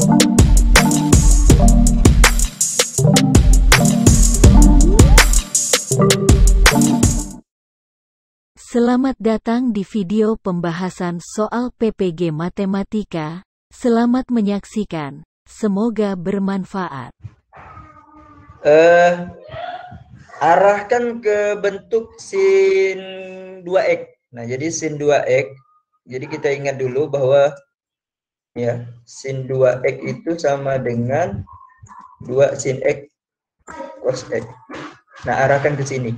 Selamat datang di video pembahasan soal PPG Matematika. Selamat menyaksikan. Semoga bermanfaat. Arahkan ke bentuk sin 2x. Nah, jadi sin 2x. Jadi kita ingat dulu bahwa ya, sin 2x itu sama dengan 2 sin x cos x. Nah, arahkan ke sini.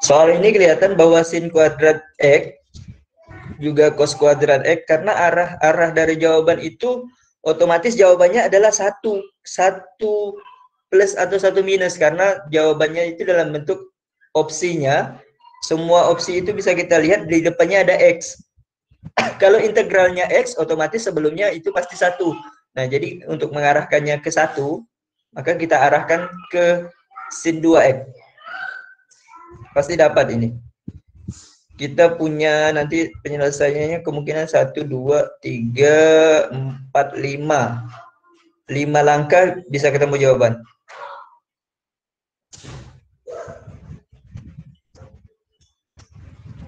Soal ini kelihatan bahwa sin kuadrat x juga cos kuadrat x, karena arah dari jawaban itu otomatis jawabannya adalah satu plus atau satu minus, karena jawabannya itu dalam bentuk opsinya. Semua opsi itu bisa kita lihat di depannya ada x. Kalau integralnya x, otomatis sebelumnya itu pasti satu. Nah, jadi untuk mengarahkannya ke satu, maka kita arahkan ke sin 2x. Pasti dapat ini. Kita punya nanti penyelesaiannya kemungkinan 1, 2, 3, 4, 5. 5 langkah bisa ketemu jawaban.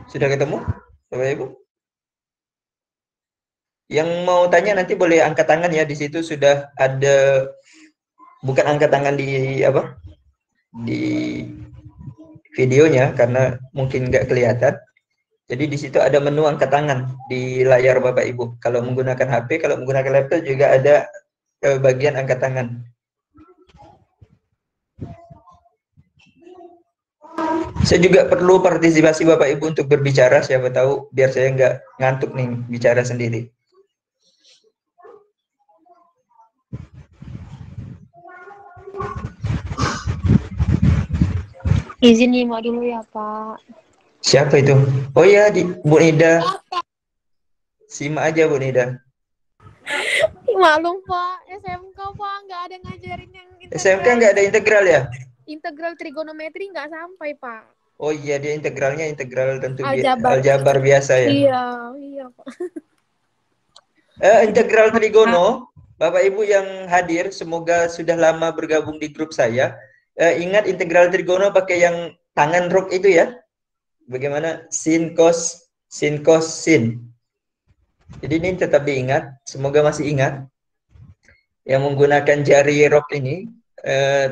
Sudah ketemu, Bapak Ibu? Yang mau tanya nanti boleh angkat tangan ya. Di situ sudah ada, bukan angkat tangan di apa? Di videonya karena mungkin nggak kelihatan. Jadi di situ ada menu angkat tangan di layar Bapak Ibu. Kalau menggunakan HP, kalau menggunakan laptop juga ada bagian angkat tangan. Saya juga perlu partisipasi Bapak Ibu untuk berbicara, siapa tahu biar saya nggak ngantuk nih bicara sendiri. Izin nyimak dulu ya, Pak. Siapa itu? Oh ya, Bu Nida. Simak aja Bu Nida. Maklum, Pak. SMK, Pak. Nggak ada ngajarin yang integral. SMK nggak ada integral ya? Integral trigonometri nggak sampai, Pak. Oh iya, dia integralnya integral tentu Aljabar. aljabar biasa ya? Iya, Pak. Integral trigono, Bapak Ibu yang hadir, semoga sudah lama bergabung di grup saya. Ingat integral trigono pakai yang tangan rok itu ya? Bagaimana? Sin, cos, sin, cos, sin. Jadi ini tetap diingat, semoga masih ingat. Yang menggunakan jari rok ini,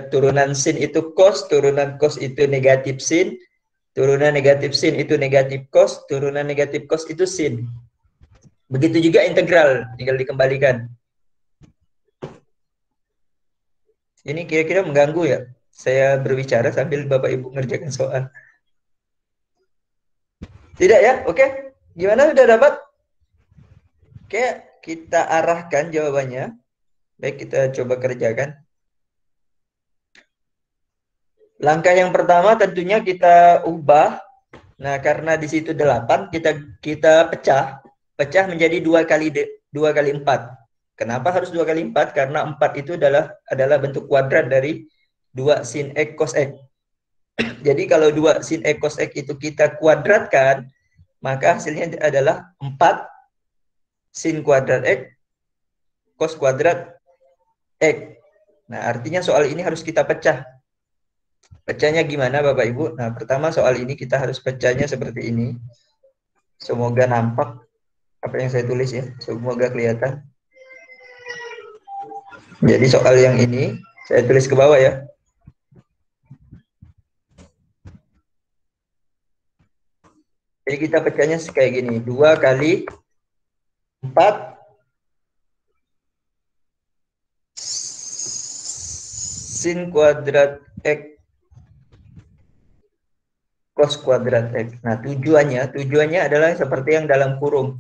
turunan sin itu cos, turunan cos itu negatif sin, turunan negatif sin itu negatif cos, turunan negatif cos itu sin. Begitu juga integral, tinggal dikembalikan. Ini kira-kira mengganggu ya? Saya berbicara sambil Bapak Ibu ngerjakan soal. Tidak ya? Oke. Gimana, sudah dapat? Oke, kita arahkan jawabannya. Baik, kita coba kerjakan. Langkah yang pertama tentunya kita ubah. Nah, karena di situ 8, kita pecah. Pecah menjadi 2 kali 4. Kenapa harus 2 kali 4? Karena 4 itu adalah bentuk kuadrat dari 2 sin X cos X. Jadi kalau 2 sin X cos X itu kita kuadratkan, maka hasilnya adalah 4 sin kuadrat X cos kuadrat X. Nah, artinya soal ini harus kita pecah. Pecahnya gimana Bapak Ibu? Nah, pertama soal ini kita harus pecahnya seperti ini. Semoga nampak apa yang saya tulis ya. Semoga kelihatan. Jadi soal yang ini saya tulis ke bawah ya. Jadi kita pecahnya kayak gini. 2 kali 4 sin kuadrat X cos kuadrat X. Nah, tujuannya adalah seperti yang dalam kurung.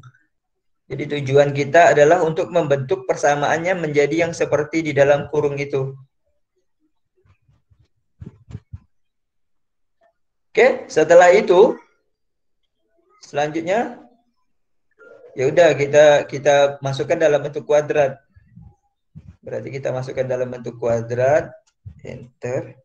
Jadi tujuan kita adalah untuk membentuk persamaannya menjadi yang seperti di dalam kurung itu. Oke, setelah itu selanjutnya ya udah kita masukkan dalam bentuk kuadrat. Berarti kita masukkan dalam bentuk kuadrat, enter.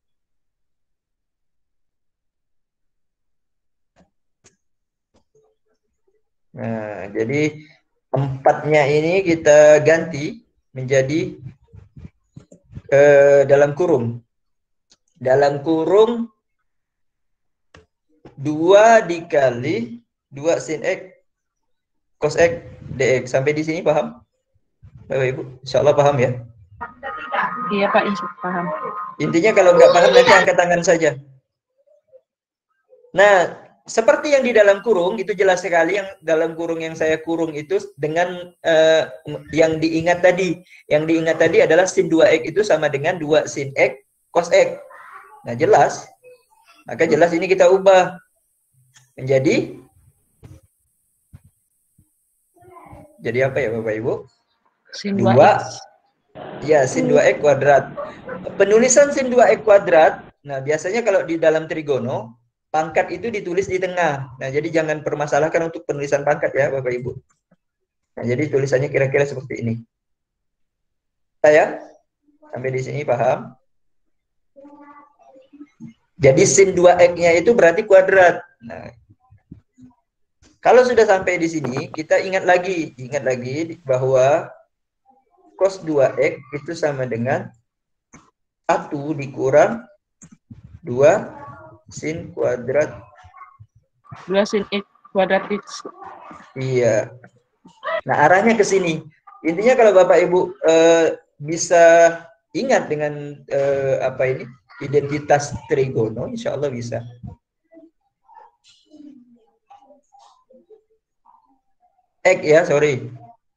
Nah, jadi 4-nya ini kita ganti menjadi dalam kurung. Dalam kurung 2 dikali 2 sin X cos X dx. Sampai di sini paham? Bapak Ibu, insya Allah paham ya? Iya Pak, insya Allah paham. Intinya kalau nggak paham nanti angkat tangan saja. Nah, seperti yang di dalam kurung, itu jelas sekali yang dalam kurung yang saya kurung itu dengan yang diingat tadi. Yang diingat tadi adalah sin 2X itu sama dengan 2 sin X cos X. Nah, jelas. Maka jelas ini kita ubah menjadi apa ya Bapak Ibu? Sin 2X. Ya, sin 2X kuadrat. Penulisan sin 2X kuadrat, nah biasanya kalau di dalam trigono, pangkat itu ditulis di tengah. Nah, jadi jangan permasalahkan untuk penulisan pangkat ya Bapak Ibu. Nah, jadi tulisannya kira-kira seperti ini. Saya sampai di sini paham? Jadi sin 2X-nya itu berarti kuadrat. Nah, kalau sudah sampai di sini, kita ingat lagi bahwa cos 2X itu sama dengan 1 dikurang 2 sin kuadrat 2 sin X kuadrat X. Iya. Nah, arahnya ke sini. Intinya kalau Bapak Ibu bisa ingat dengan identitas trigono, insya Allah bisa. X ya, sorry.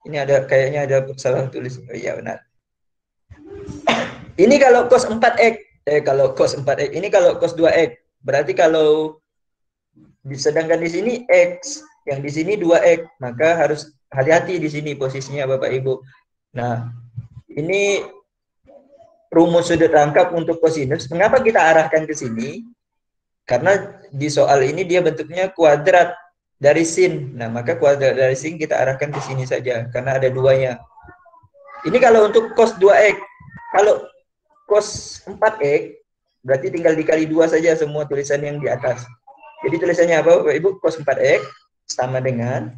Ini kayaknya ada salah tulis. Oh, iya benar. Ini kalau cos 4X, kalau cos 4X, ini kalau cos 2X. Berarti kalau sedangkan di sini X, yang di sini 2X, maka harus hati-hati di sini posisinya Bapak Ibu. Nah, ini rumus sudut rangkap untuk kosinus. Mengapa kita arahkan ke sini? Karena di soal ini dia bentuknya kuadrat dari sin. Nah, maka kuadrat dari sin kita arahkan ke sini saja karena ada duanya. Ini kalau untuk cos 2X. Kalau cos 4X berarti tinggal dikali 2 saja semua tulisan yang di atas. Jadi tulisannya apa Bapak Ibu? Cos 4X sama dengan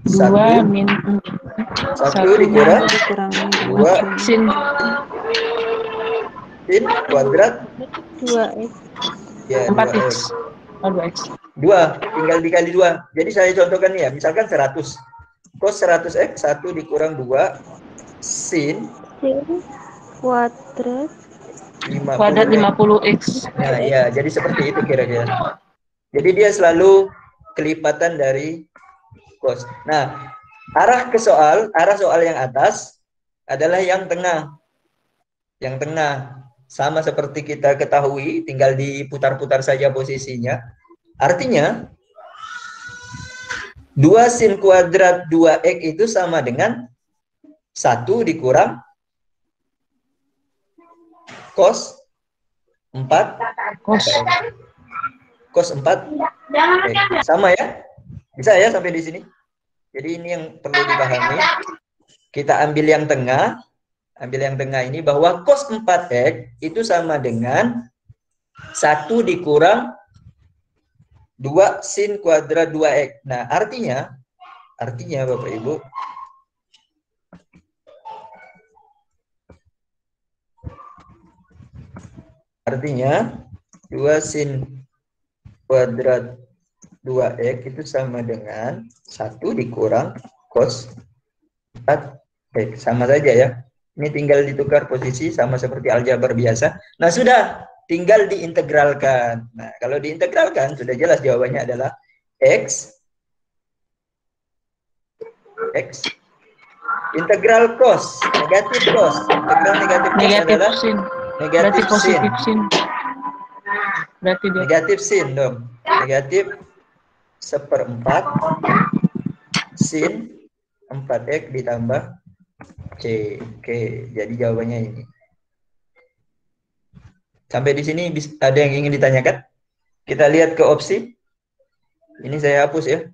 2 min 1 dikurang 2 sin kuadrat 2X. ya 4X. 2X. 2 tinggal dikali 2. Jadi saya contohkan ya, misalkan 100. Cos 100X 1 dikurang 2 sin Kuadrat 50X. Nah, ya, jadi seperti itu kira-kira. Jadi dia selalu kelipatan dari cos. Nah, arah soal yang atas adalah yang tengah. Yang tengah sama seperti kita ketahui, tinggal diputar-putar saja posisinya. Artinya 2 sin kuadrat 2X itu sama dengan 1 dikurang cos 4 cos 4 sama ya? Bisa ya sampai di sini? Jadi ini yang perlu dipahami. Kita ambil yang tengah. Ambil yang tengah ini bahwa cos 4X itu sama dengan 1 dikurang 2 sin kuadrat 2X. Nah, artinya Bapak Ibu, artinya 2 sin kuadrat 2X itu sama dengan 1 dikurang cos 4X. Sama saja ya. Ini tinggal ditukar posisi sama seperti aljabar biasa. Nah, sudah. Tinggal diintegralkan. Nah, kalau diintegralkan, sudah jelas jawabannya adalah X. Integral cos. Negatif cos. Integral negatif cos adalah sin. Negatif Berarti positif sin. Berarti dia negatif sin dong. Negatif 1/4 sin 4X ditambah C. Oke, jadi jawabannya ini. Sampai di sini ada yang ingin ditanyakan? Kita lihat ke opsi. Ini saya hapus ya.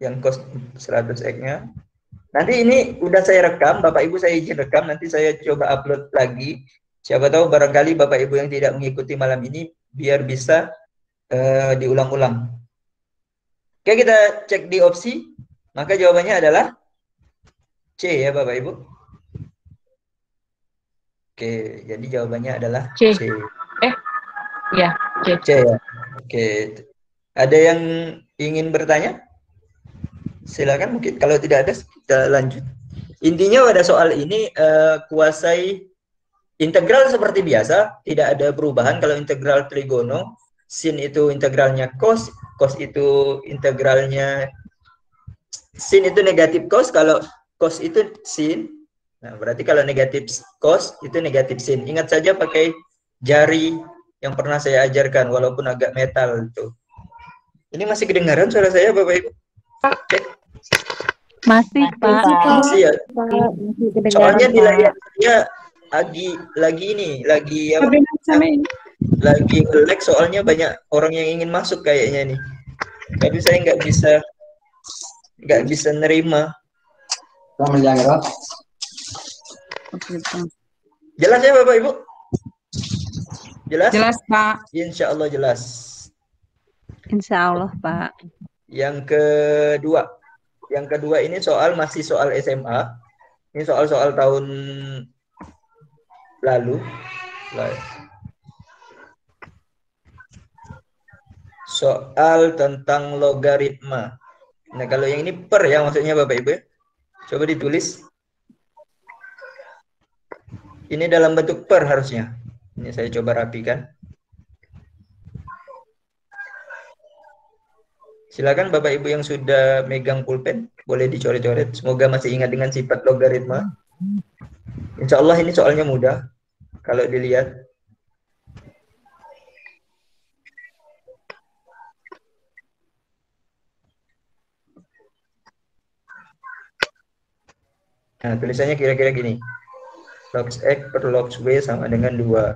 Yang cos 100X-nya. Nanti ini udah saya rekam, Bapak Ibu saya izin rekam, nanti saya coba upload lagi. Siapa tahu barangkali Bapak Ibu yang tidak mengikuti malam ini biar bisa diulang-ulang. Oke, kita cek di opsi. Maka jawabannya adalah C ya Bapak Ibu. Oke, jadi jawabannya adalah C. C. Ya, C. C ya. Oke. Ada yang ingin bertanya? Silakan, mungkin kalau tidak ada kita lanjut. Intinya pada soal ini kuasai integral seperti biasa, tidak ada perubahan. Kalau integral trigono, sin itu integralnya cos, cos itu integralnya sin itu negatif cos, kalau cos itu sin. Nah, berarti kalau negatif cos itu negatif sin. Ingat saja pakai jari yang pernah saya ajarkan, walaupun agak metal itu. Ini masih kedengaran suara saya, Bapak Ibu? Cek. Masih, Pak. Masih ya. Soalnya di layar saya lagi nge-lag, soalnya banyak orang yang ingin masuk kayaknya nih. Tapi saya nggak bisa nerima. Jelas ya Bapak Ibu? Jelas? Jelas, Pak. Insya Allah jelas. Insya Allah, Pak. Yang kedua ini masih soal SMA. Ini soal tahun lalu. Soal tentang logaritma. Nah, kalau yang ini per ya maksudnya Bapak Ibu. Coba ditulis. Ini dalam bentuk per harusnya. Ini saya coba rapikan. Silakan Bapak Ibu yang sudah megang pulpen, boleh dicoret-coret. Semoga masih ingat dengan sifat logaritma. Insya Allah ini soalnya mudah kalau dilihat. Nah, tulisannya kira-kira gini. Log X per log W sama dengan 2.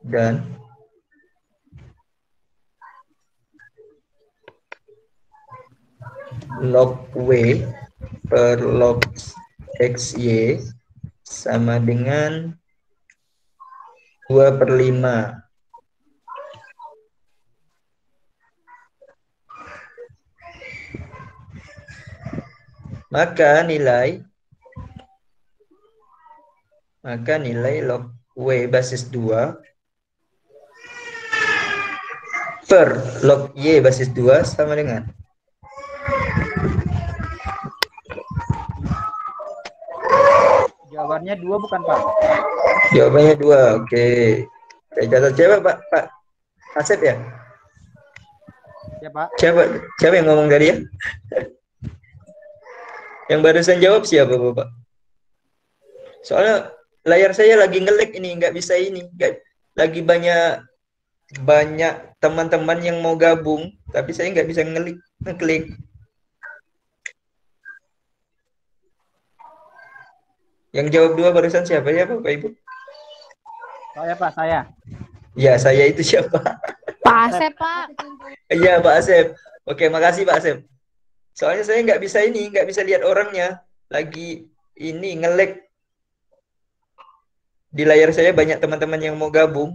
Dan log W per log XY sama dengan 2/5. Maka nilai log W basis 2 per log Y basis 2 sama dengan Jawabannya 2 bukan Pak? Jawabannya 2. Oke. Saya catat. Siapa Pak Asep ya? Ya Pak. Siapa yang ngomong tadi ya? Yang barusan jawab siapa Bapak? Soalnya layar saya lagi nge-lag ini, nggak bisa ini. Lagi banyak teman-teman yang mau gabung, tapi saya nggak bisa ngeklik. Yang jawab 2 barusan siapa ya Bapak Ibu? Saya Pak, saya. Ya, saya itu siapa? Pak Asep, Pak. Iya, Pak Asep. Oke, makasih Pak Asep. Soalnya saya nggak bisa lihat orangnya. Lagi ini nge-lag. Di layar saya banyak teman-teman yang mau gabung.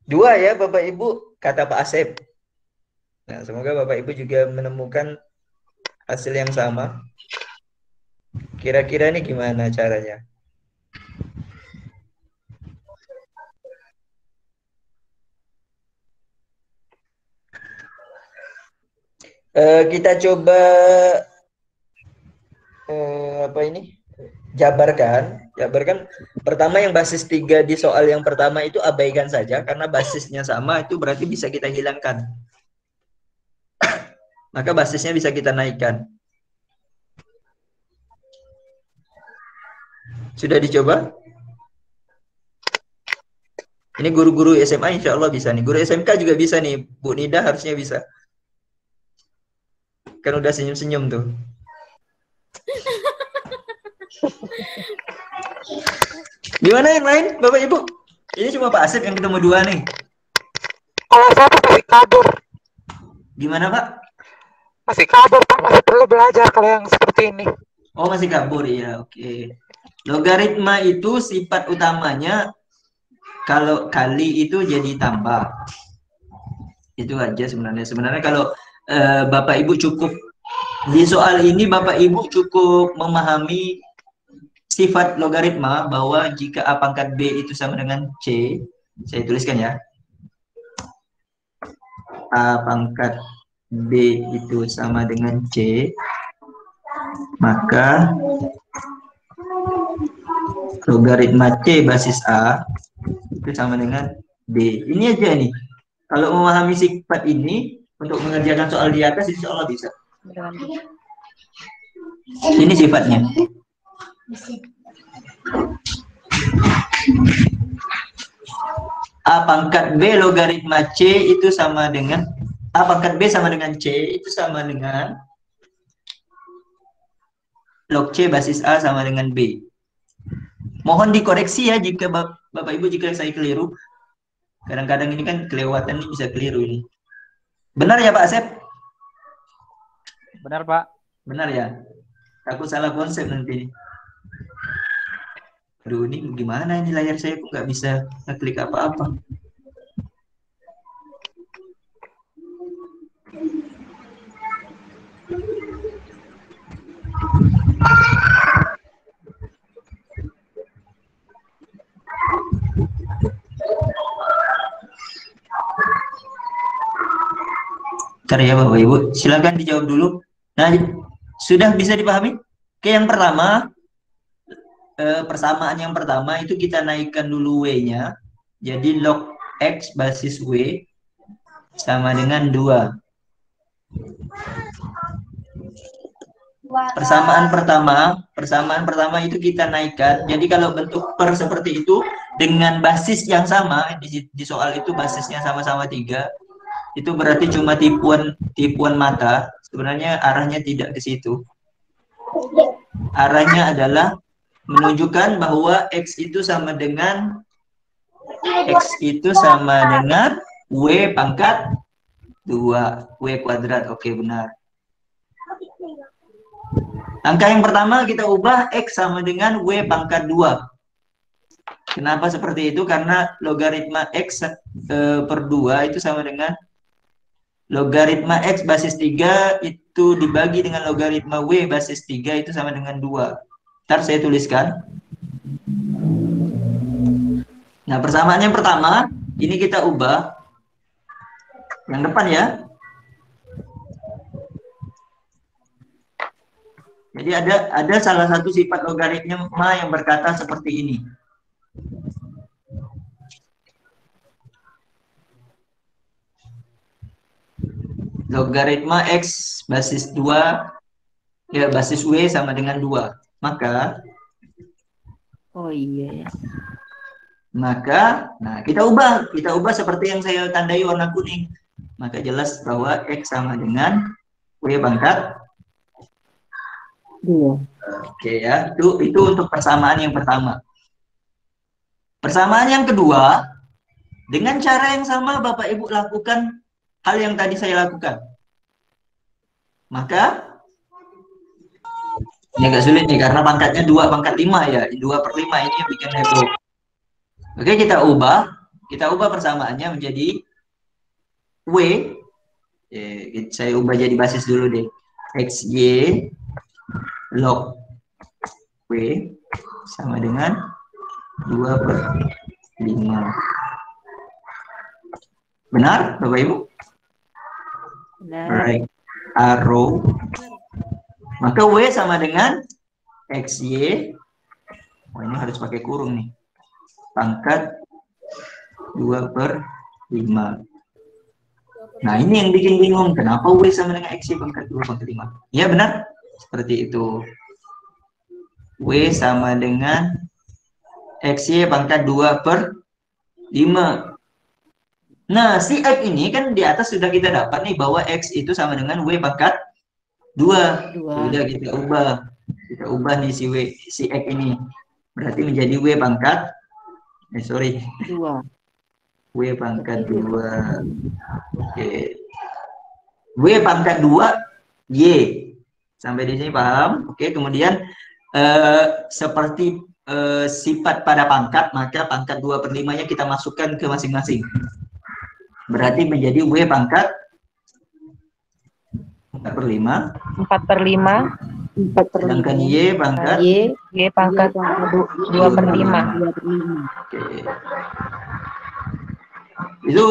2 ya Bapak Ibu, kata Pak Asep. Nah, semoga Bapak Ibu juga menemukan hasil yang sama. Kira-kira ini gimana caranya? Kita coba jabarkan. Pertama yang basis 3 di soal yang pertama itu abaikan saja karena basisnya sama, itu berarti bisa kita hilangkan. Maka basisnya bisa kita naikkan. Sudah dicoba? Ini guru-guru SMA insya Allah bisa nih. Guru SMK juga bisa nih. Bu Nida harusnya bisa. Kan udah senyum-senyum tuh. Gimana yang lain Bapak Ibu? Ini cuma Pak Asep yang ketemu 2 nih. Kalau saya masih kabur. Gimana Pak? Masih kabur Pak, masih perlu belajar kalau yang seperti ini. Oh masih kabur ya, oke. Logaritma itu sifat utamanya kalau kali itu jadi tambah. Itu aja sebenarnya. Sebenarnya kalau Bapak Ibu cukup di soal ini, Bapak Ibu cukup memahami sifat logaritma bahwa jika A pangkat B itu sama dengan C, saya tuliskan ya. A pangkat B itu sama dengan C, maka logaritma C basis A itu sama dengan B. Ini aja nih. Kalau memahami sifat ini untuk mengerjakan soal di atas, insya Allah bisa. Ini sifatnya. A pangkat B logaritma C itu sama dengan A pangkat B sama dengan C itu sama dengan log C basis A sama dengan B. Mohon dikoreksi ya jika Bapak Ibu jika saya keliru. Kadang-kadang ini kan kelewatan, ini bisa keliru ini. Benar ya Pak Asep? Benar, Pak. Benar ya? Aku salah konsep nanti. Aduh, ini gimana ini layar saya kok nggak bisa ngeklik apa-apa. Bentar ya Bapak Ibu, silakan dijawab dulu. Nah, sudah bisa dipahami? Oke, yang pertama, persamaan yang pertama itu kita naikkan dulu W-nya. Jadi log X basis W sama dengan 2. Persamaan pertama itu kita naikkan. Jadi kalau bentuk per seperti itu dengan basis yang sama, di soal itu basisnya sama-sama 3. Itu berarti cuma tipuan mata. Sebenarnya arahnya tidak ke situ. Arahnya adalah menunjukkan bahwa X itu sama dengan W pangkat 2, W kuadrat. Oke, benar. Angka yang pertama kita ubah X sama dengan W pangkat 2. Kenapa seperti itu? Karena logaritma X per 2 itu sama dengan logaritma X basis 3 itu dibagi dengan logaritma W basis 3 itu sama dengan 2. Ntar saya tuliskan. Nah, persamaan yang pertama, ini kita ubah. Yang depan ya. Jadi ada salah satu sifat logaritma yang berkata seperti ini. Logaritma X basis 2 ya basis W sama dengan 2. Maka nah kita ubah seperti yang saya tandai warna kuning. Maka jelas bahwa X sama dengan W pangkat 2. Oke ya, itu untuk persamaan yang pertama. Persamaan yang kedua, dengan cara yang sama Bapak Ibu lakukan hal yang tadi saya lakukan. Maka ini agak sulit nih karena pangkatnya 2 pangkat 5 ya. 2/5 ini yang bikin heboh. Oke, kita ubah persamaannya menjadi W. Saya ubah jadi basis dulu deh. XY log W sama dengan 2/5. Benar, Bapak Ibu? Right arrow. Maka W sama dengan XY. Oh, ini harus pakai kurung nih. Pangkat 2/5. Nah, ini yang bikin bingung. Kenapa W sama dengan XY pangkat 2/5? Ya, benar. Seperti itu. W sama dengan XY pangkat 2/5. Nah, si X ini kan di atas sudah kita dapat nih bahwa X itu sama dengan W pangkat 2. Sudah kita ubah. Kita ubah nih si X ini. Berarti menjadi W pangkat 2. W pangkat 2. Oke. W pangkat 2 Y. Sampai di sini paham? Oke, kemudian seperti sifat pada pangkat, maka pangkat 2/5-nya kita masukkan ke masing-masing. Berarti menjadi W pangkat 4/5. 4/5. Sedangkan Y pangkat Y pangkat 2/5. Oke. Itu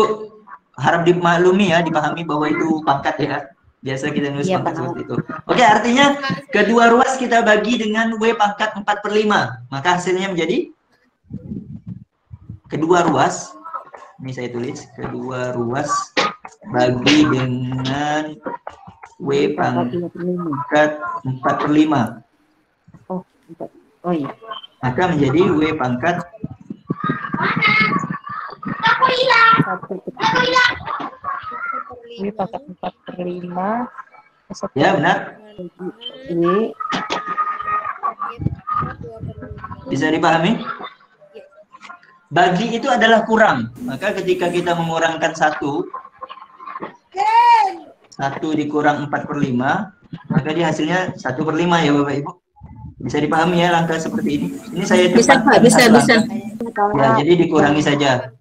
harap dimaklumi ya, dipahami bahwa itu pangkat ya. Biasa kita nulis pangkat seperti itu. Oke, artinya kedua ruas kita bagi dengan W pangkat 4/5. Maka hasilnya menjadi kedua ruas. Ini saya tulis, kedua ruas bagi dengan W pangkat 4/5. Oh iya. Maka menjadi W pangkat W pangkat 4/5. ya benar. Bisa dipahami? Bagi itu adalah kurang. Maka ketika kita mengurangkan 1 dikurang 4/5, maka dia hasilnya 1/5 ya Bapak Ibu. Bisa dipahami ya langkah seperti ini. Ini saya Bisa Pak, bisa. Ya, jadi dikurangi saja.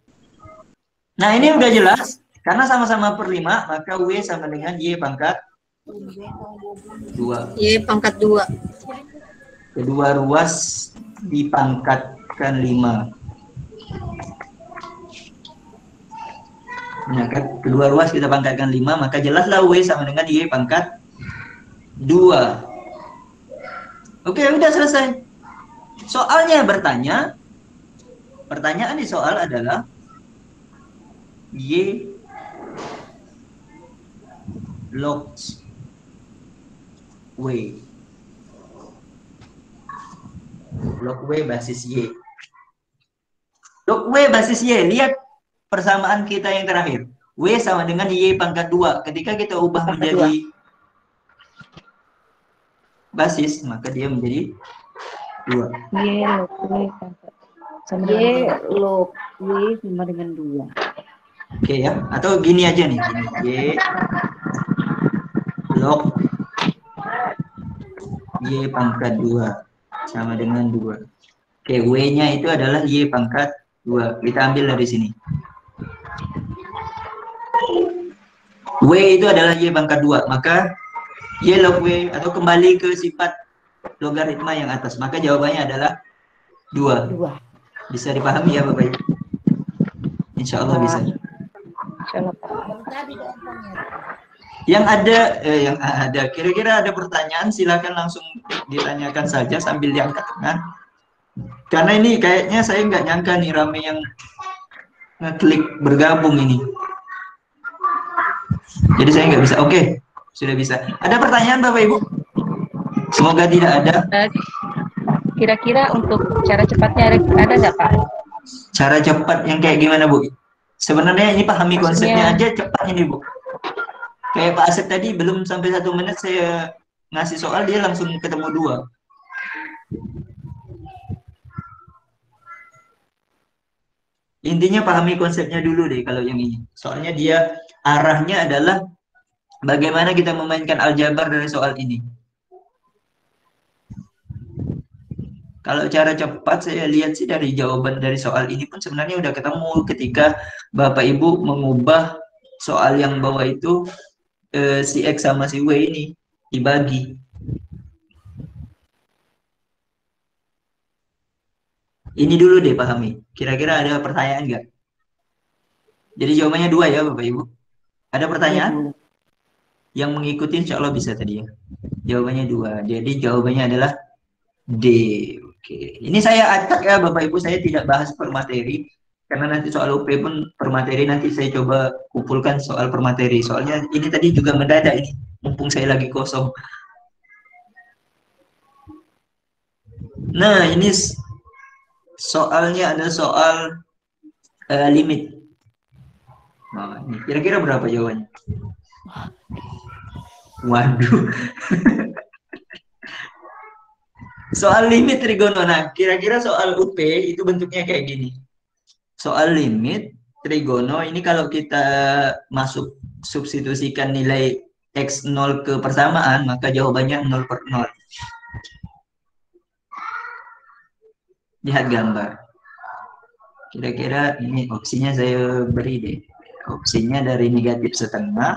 Nah, ini udah jelas. Karena sama-sama per 5, maka W sama dengan Y pangkat 2. Y pangkat 2. Kedua ruas dipangkatkan 5. Nah, kedua ruas kita pangkatkan 5, maka jelaslah W sama dengan Y pangkat 2. Oke, udah selesai. Soalnya bertanya, pertanyaan di soal adalah Y log W. Log W basis Y. Log W basis Y, lihat persamaan kita yang terakhir. W sama dengan Y pangkat 2. Ketika kita ubah menjadi basis, maka dia menjadi 2. Y log W pangkat Y log W sama dengan 2. Oke ya, atau gini aja nih, gini. Y log Y pangkat 2 sama dengan 2. Oke, W-nya itu adalah Y pangkat 2. Kita ambil dari sini. W itu adalah Y pangkat 2, maka Y log W, atau kembali ke sifat logaritma yang atas, maka jawabannya adalah 2. Bisa dipahami ya Bapak Ibu? Insya Allah bisa. Yang ada, kira-kira ada pertanyaan, silakan langsung ditanyakan saja sambil diangkat tangan. Karena ini kayaknya saya nggak nyangka nih rame yang ngeklik bergabung ini. Jadi saya nggak bisa. Oke, sudah bisa. Ada pertanyaan Bapak Ibu? Semoga tidak ada. Kira-kira untuk cara cepatnya ada nggak Pak? Cara cepat yang kayak gimana Bu? Sebenarnya ini pahami konsepnya aja cepat ini Bu. Kayak Pak Asep tadi belum sampai 1 menit saya ngasih soal, dia langsung ketemu 2. Intinya pahami konsepnya dulu deh kalau yang ini. Soalnya dia arahnya adalah bagaimana kita memainkan aljabar dari soal ini. Kalau cara cepat saya lihat sih dari jawaban dari soal ini pun sebenarnya udah ketemu ketika Bapak Ibu mengubah soal yang bawah itu si X sama si W ini dibagi. Ini dulu deh pahami. Kira-kira ada pertanyaan nggak? Jadi jawabannya 2 ya Bapak Ibu. Ada pertanyaan? Yang mengikuti insya Allah bisa tadi ya. Jawabannya 2. Jadi jawabannya adalah D. Oke. Ini saya acak ya Bapak Ibu. Saya tidak bahas per materi. Karena nanti soal UP pun per materi nanti saya coba kumpulkan soal per materi. Soalnya ini tadi juga mendadak ini. Mumpung saya lagi kosong. Nah ini soalnya ada soal limit. Nah, kira-kira berapa jawabannya? Waduh. Soal limit trigono. Nah, kira-kira soal UP itu bentuknya kayak gini. Soal limit trigono ini kalau kita masuk substitusikan nilai X0 ke persamaan, maka jawabannya 0/0. lihat gambar. Kira-kira ini opsinya saya beri deh. Opsinya dari negatif setengah,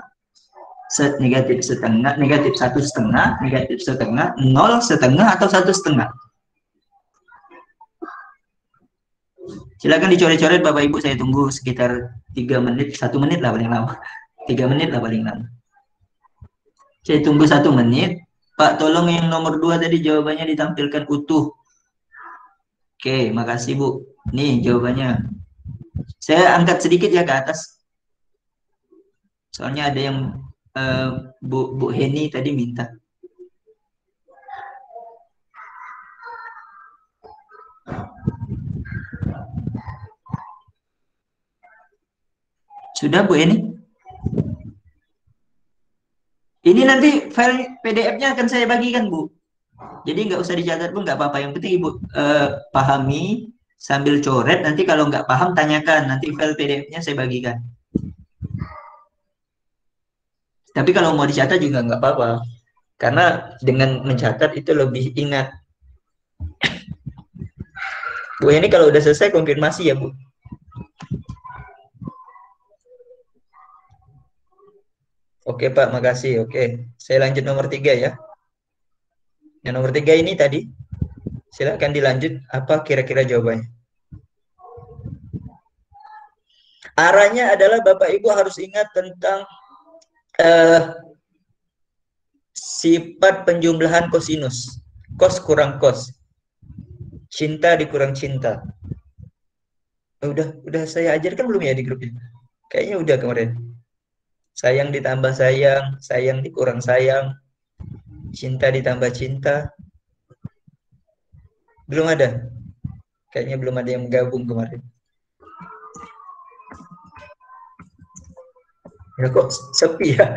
negatif setengah, negatif 1,5, negatif setengah, 0 setengah, atau 1,5. Silakan dicoret-coret Bapak Ibu, saya tunggu sekitar 3 menit, 1 menit lah paling lama. 3 menit lah paling lama. Saya tunggu 1 menit. Pak, tolong yang nomor 2 tadi jawabannya ditampilkan utuh. Oke, makasih Bu. Nih jawabannya. Saya angkat sedikit ya ke atas. Soalnya ada yang Bu Heni tadi minta. Sudah Bu Heni? Ini nanti file PDF-nya akan saya bagikan Bu. Jadi nggak usah dicatat pun nggak apa-apa. Yang penting Ibu pahami sambil coret. Nanti kalau nggak paham tanyakan. Nanti file PDF-nya saya bagikan. Tapi kalau mau dicatat juga nggak apa-apa. Karena dengan mencatat itu lebih ingat. Bu ini kalau udah selesai konfirmasi ya Bu. Oke Pak, makasih. Oke, saya lanjut nomor 3 ya. Yang nomor 3 ini tadi, silakan dilanjut. Apa kira-kira jawabannya? Arahnya adalah Bapak Ibu harus ingat tentang sifat penjumlahan kosinus. Kos kurang kos. Cinta dikurang cinta. Udah saya ajarkan belum ya di grup ini? Kayaknya udah kemarin. Sayang ditambah sayang, sayang dikurang sayang, cinta ditambah cinta. Belum ada? Kayaknya belum ada yang gabung kemarin. Ya kok sepi ya?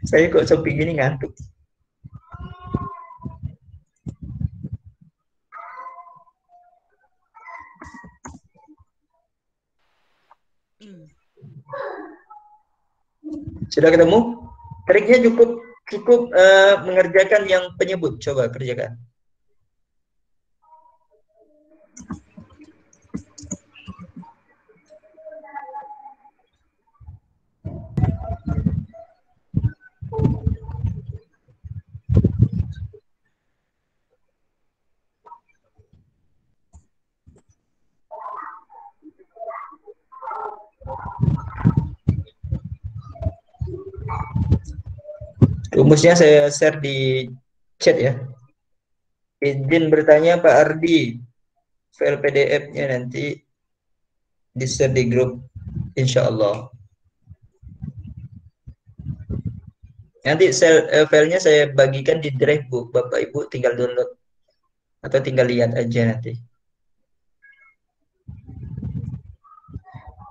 Saya kok sepi gini ngantuk. Sudah ketemu? Triknya cukup mengerjakan yang penyebut. Coba kerjakan. Rumusnya saya share di chat ya. Izin bertanya Pak Ardi. File PDF-nya nanti di-share di grup insya Allah. Nanti filenya saya bagikan di drive Bu. Bapak Ibu tinggal download atau tinggal lihat aja nanti.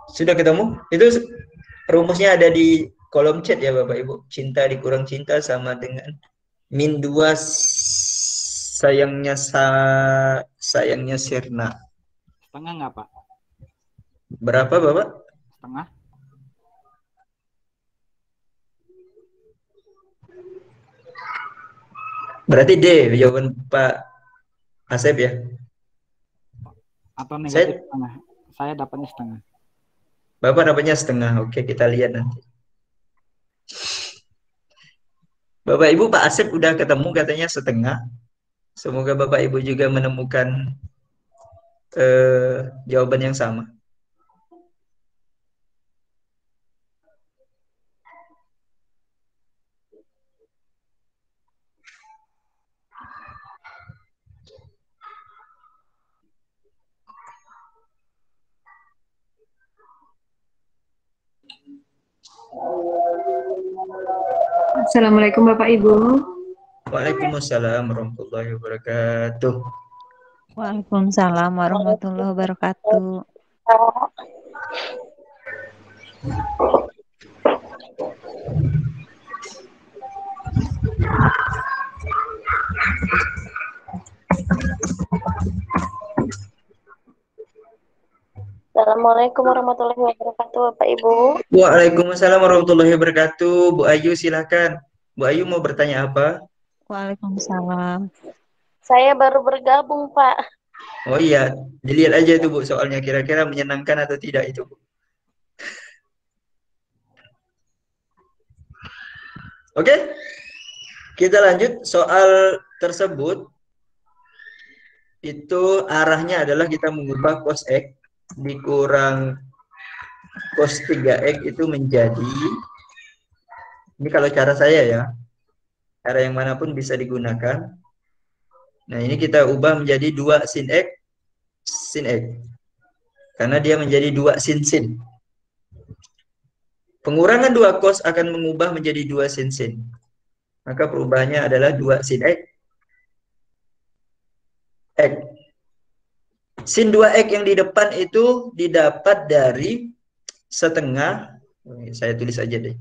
Sudah ketemu? Itu rumusnya ada di kolom chat ya Bapak Ibu. Cinta dikurang cinta sama dengan -2 sayangnya Sirna. Setengah nggak Pak? Berapa Bapak? Setengah. Berarti D jawaban Pak Asep ya? Atau negatif setengah. Saya dapatnya setengah. Bapak dapatnya setengah. Oke, kita lihat nanti. Bapak Ibu, Pak Asep udah ketemu katanya setengah. Semoga Bapak Ibu juga menemukan jawaban yang sama. Assalamualaikum Bapak Ibu. Waalaikumsalam warahmatullahi wabarakatuh. Waalaikumsalam warahmatullahi wabarakatuh. Assalamualaikum warahmatullahi wabarakatuh, Bapak Ibu. Waalaikumsalam warahmatullahi wabarakatuh. Bu Ayu silakan. Bu Ayu mau bertanya apa? Waalaikumsalam. Saya baru bergabung, Pak. Oh iya, dilihat aja itu Bu, soalnya kira-kira menyenangkan atau tidak itu Bu. Oke, kita lanjut soal tersebut. Itu arahnya adalah kita mengubah cos X dikurang cos 3X itu menjadi, ini kalau cara saya ya, cara yang manapun bisa digunakan. Nah ini kita ubah menjadi 2 sin X sin X, karena dia menjadi 2 sin sin. Pengurangan 2 cos akan mengubah menjadi 2 sin sin. Maka perubahannya adalah 2 sin X X. Sin 2X yang di depan itu didapat dari setengah, saya tulis aja deh.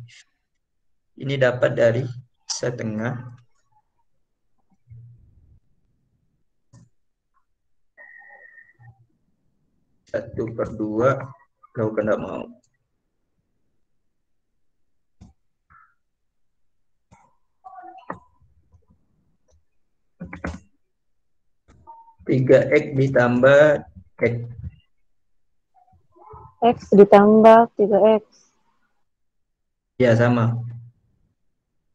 Ini dapat dari setengah satu per 2, kalau kena mau. Tiga X ditambah X. X ditambah 3X. Ya, sama.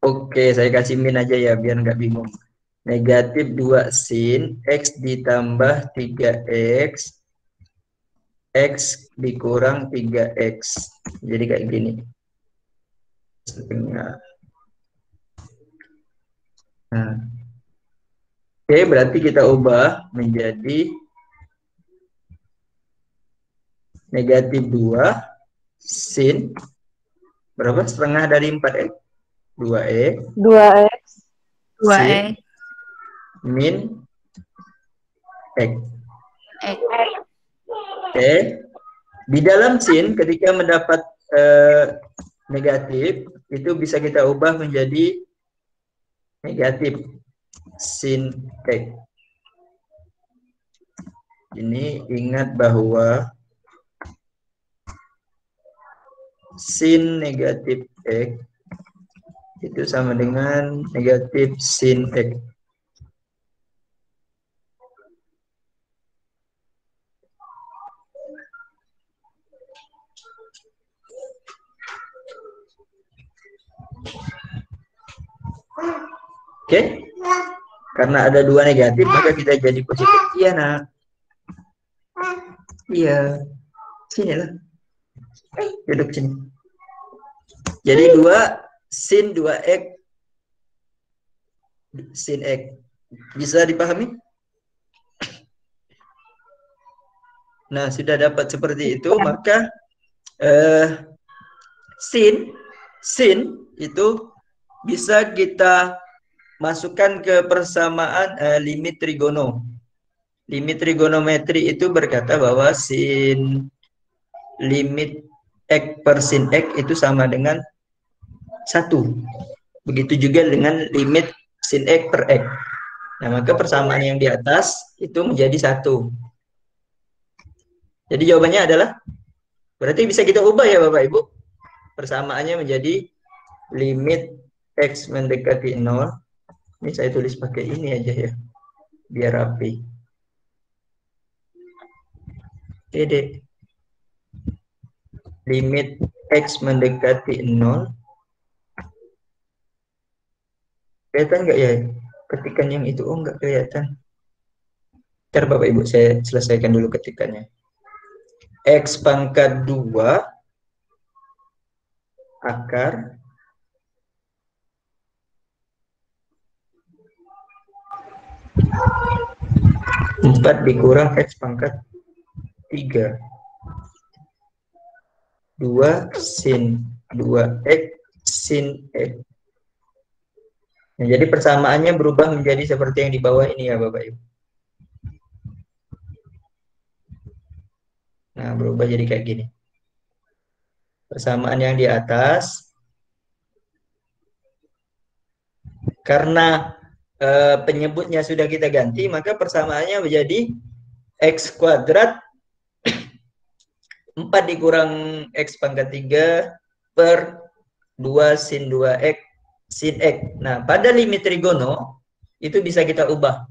Oke, saya kasih min aja ya, biar nggak bingung. Negatif 2 sin, X ditambah 3X, X dikurang 3X. Jadi kayak gini. Setengah. Nah. Oke, berarti kita ubah menjadi negatif 2 sin, berapa? Setengah dari 4X? 2X. 2X. 2X. Min X. X. Oke. Di dalam sin, ketika mendapat negatif, itu bisa kita ubah menjadi negatif sin X. Ini ingat bahwa sin negatif X itu sama dengan negatif sin X. Oke? Karena ada 2 negatif, maka kita jadi positif. Iya, nak. Iya. Sini lah. Duduk sini. Jadi 2 sin 2X sin X. Bisa dipahami? Nah, sudah dapat seperti itu, maka sin itu bisa kita masukkan ke persamaan limit trigono. Limit trigonometri itu berkata bahwa sin limit X per sin X itu sama dengan 1. Begitu juga dengan limit sin X per X. Nah, maka persamaan yang di atas itu menjadi 1. Jadi jawabannya adalah, berarti bisa kita ubah ya Bapak Ibu. Persamaannya menjadi limit X mendekati 0. Ini saya tulis pakai ini aja ya, biar rapi. Oke, limit X mendekati 0. Kelihatan nggak ya? Ketikan yang itu, oh nggak kelihatan. Ntar Bapak Ibu, saya selesaikan dulu ketikannya. X pangkat 2 akar 4 dikurang X pangkat 3. 2 sin 2X sin X. Nah, jadi persamaannya berubah menjadi seperti yang di bawah ini ya Bapak Ibu. Nah, berubah jadi kayak gini. Persamaan yang di atas, karena penyebutnya sudah kita ganti, maka persamaannya menjadi X kuadrat 4 dikurang X pangkat 3 per 2 sin 2X sin X. Nah, pada limit trigono, itu bisa kita ubah.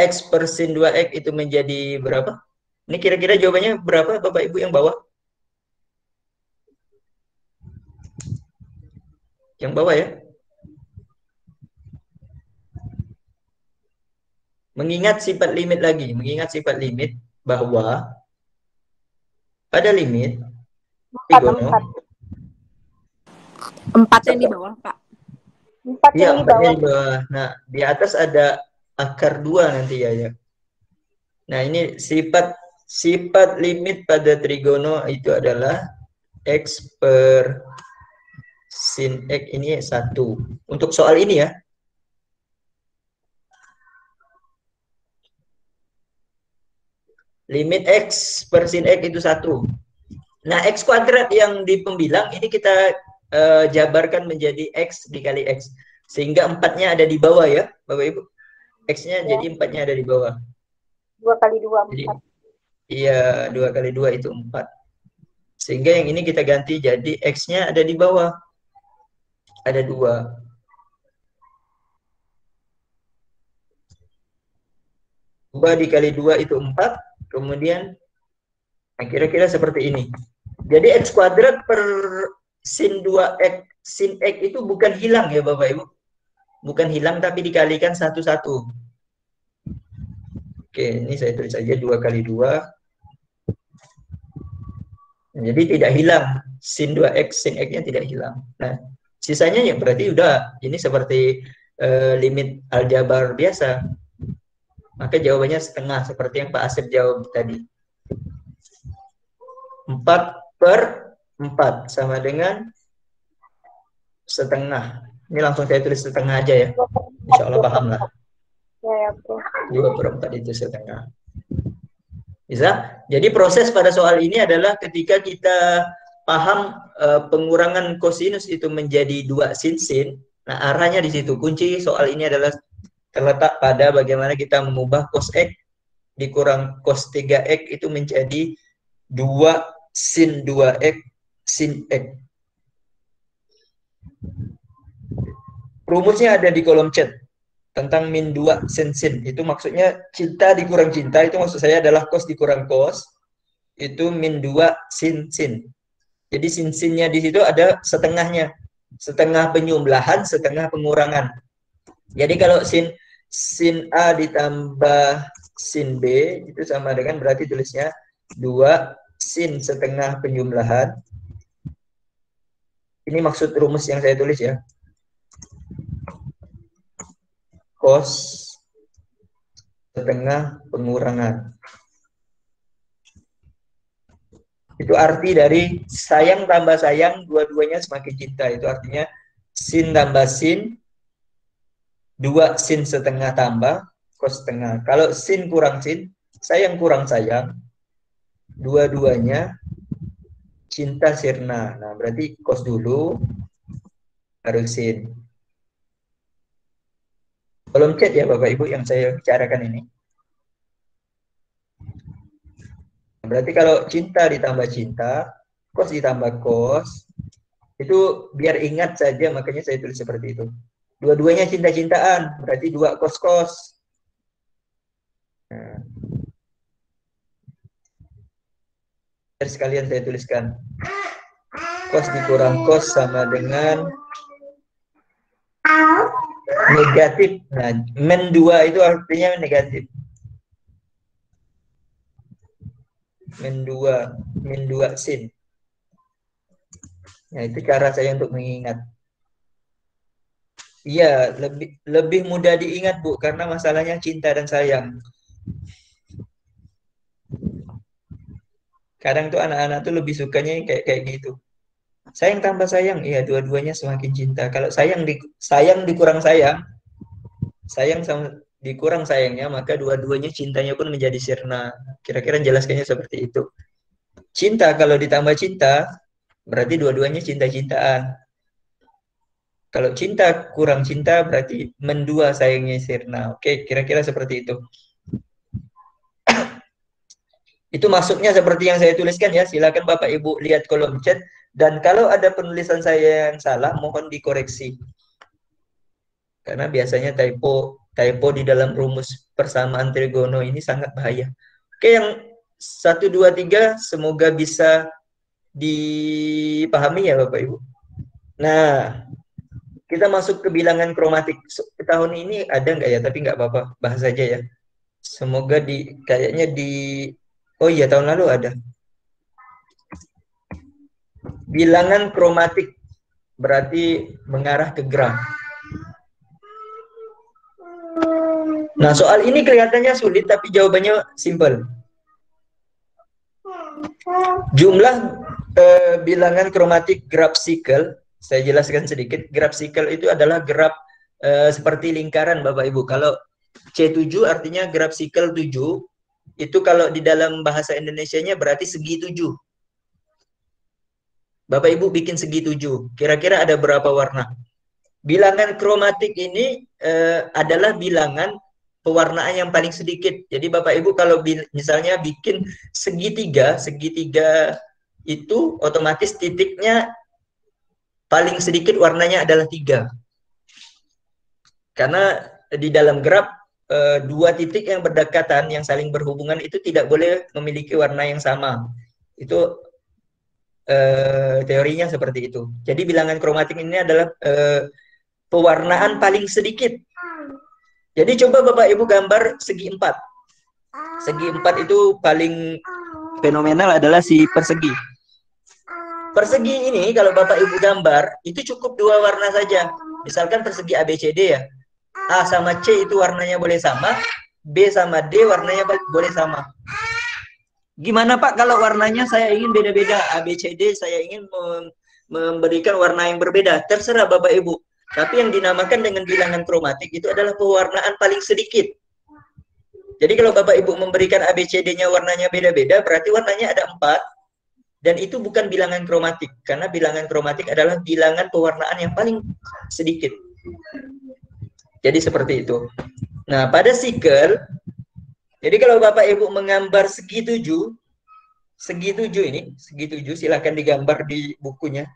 X per sin 2X itu menjadi berapa? Ini kira-kira jawabannya berapa Bapak Ibu yang bawah? Yang bawah ya. Mengingat sifat limit lagi, mengingat sifat limit bahwa pada limit trigono 4 yang di bawah, Pak. 4 iya, yang di 4-nya bawah. di bawah. Nah, di atas ada akar 2 nanti ya. Nah, ini sifat limit pada trigono itu adalah X per sin X ini 1. Untuk soal ini ya. Limit X per sin X itu 1. Nah, X kuadrat yang di pembilang ini kita jabarkan menjadi X dikali X. Sehingga 4-nya ada di bawah ya, Bapak Ibu. X-nya Ya. jadi 4-nya ada di bawah. 2 kali 2, 4. Jadi, iya, 2 kali 2 itu 4. Sehingga yang ini kita ganti jadi X-nya ada di bawah. Ada 2. Dua dikali 2 itu 4. Kemudian, nah, kira-kira seperti ini. Jadi X kuadrat per sin 2X, sin X itu bukan hilang ya Bapak Ibu. Bukan hilang tapi dikalikan 1-1. Oke, ini saya tulis saja 2 kali 2. Jadi tidak hilang. Sin 2X, sin X-nya tidak hilang. Nah, sisanya ya berarti udah. Ini seperti limit aljabar biasa. Maka jawabannya setengah, seperti yang Pak Asep jawab tadi. 4 per 4 sama dengan setengah. Ini langsung saya tulis setengah aja ya. Insya Allah paham lah. Ya, oke. 2 per 4 itu setengah. Bisa? Jadi proses pada soal ini adalah ketika kita paham pengurangan kosinus itu menjadi 2 sin. Nah, arahnya di situ. Kunci soal ini adalah terletak pada bagaimana kita mengubah cos X dikurang cos 3X itu menjadi 2 sin 2X sin X. Rumusnya ada di kolom chat tentang min 2 sin sin. Itu maksudnya cinta dikurang cinta, itu maksud saya adalah cos dikurang cos. Itu min 2 sin sin. Jadi sin sinnya di situ ada setengahnya. Setengah penyumblahan, setengah pengurangan. Jadi kalau sin A ditambah sin B itu sama dengan berarti tulisnya 2 sin setengah penjumlahan. Ini maksud rumus yang saya tulis ya. Cos setengah pengurangan. Itu arti dari sayang tambah sayang, dua-duanya semakin cinta. Itu artinya sin tambah sin, 2 sin setengah tambah cos setengah. Kalau sin kurang sin, sayang kurang sayang, dua-duanya cinta sirna. Nah, berarti cos dulu, baru sin. Kolom chat ya Bapak Ibu yang saya bicarakan ini. Berarti kalau cinta ditambah cinta, cos ditambah cos, itu biar ingat saja, makanya saya tulis seperti itu. Dua-duanya cinta-cintaan, berarti 2 cos-cos. Nah. Sekalian saya tuliskan. Cos dikurang cos sama dengan negatif. Nah, men 2 itu artinya negatif. Men 2 sin. Nah, itu cara saya untuk mengingat. Iya, lebih mudah diingat, Bu, karena masalahnya cinta dan sayang. Kadang tuh anak-anak tuh lebih sukanya kayak gitu. Sayang tambah sayang, iya dua-duanya semakin cinta. Kalau sayang dikurang sayang, sayang sama dikurang sayangnya, maka dua-duanya cintanya pun menjadi sirna. Kira-kira jelaskannya seperti itu. Cinta kalau ditambah cinta, berarti dua-duanya cinta-cintaan. Kalau cinta kurang cinta berarti mendua sayangnya sirna. Oke, kira-kira seperti itu. Itu masuknya seperti yang saya tuliskan ya. Silakan Bapak Ibu lihat kolom chat. Dan kalau ada penulisan saya yang salah, mohon dikoreksi. Karena biasanya typo di dalam rumus persamaan trigono ini sangat bahaya. Oke, yang 1, 2, 3 semoga bisa dipahami ya Bapak Ibu. Nah, kita masuk ke bilangan kromatik. Tahun ini ada nggak ya? Tapi nggak apa-apa, bahas aja ya. Semoga oh iya tahun lalu ada. Bilangan kromatik berarti mengarah ke graf. Nah, soal ini kelihatannya sulit tapi jawabannya simple. Jumlah bilangan kromatik graf sikal, saya jelaskan sedikit. Graf sikal itu adalah graf seperti lingkaran Bapak Ibu. Kalau C7 artinya graf sikal 7. Itu kalau di dalam bahasa Indonesianya berarti segi 7. Bapak Ibu bikin segi 7. Kira-kira ada berapa warna? Bilangan kromatik ini adalah bilangan pewarnaan yang paling sedikit. Jadi Bapak Ibu kalau misalnya bikin segitiga itu otomatis titiknya paling sedikit warnanya adalah 3. Karena di dalam graf dua titik yang berdekatan yang saling berhubungan itu tidak boleh memiliki warna yang sama. Itu teorinya seperti itu. Jadi bilangan kromatik ini adalah pewarnaan paling sedikit. Jadi coba Bapak Ibu gambar segi 4. Segi 4 itu paling fenomenal adalah si persegi. Persegi ini kalau Bapak Ibu gambar itu cukup 2 warna saja. Misalkan persegi ABCD ya. A sama C itu warnanya boleh sama, B sama D warnanya boleh sama. Gimana Pak kalau warnanya saya ingin beda-beda, ABCD saya ingin memberikan warna yang berbeda? Terserah Bapak Ibu. Tapi yang dinamakan dengan bilangan kromatik itu adalah pewarnaan paling sedikit. Jadi kalau Bapak Ibu memberikan ABCD-nya warnanya beda-beda, berarti warnanya ada 4. Dan itu bukan bilangan kromatik. Karena bilangan kromatik adalah bilangan pewarnaan yang paling sedikit. Jadi seperti itu. Nah, pada sikal, jadi kalau Bapak Ibu menggambar segi 7 ini, segi 7 silahkan digambar di bukunya.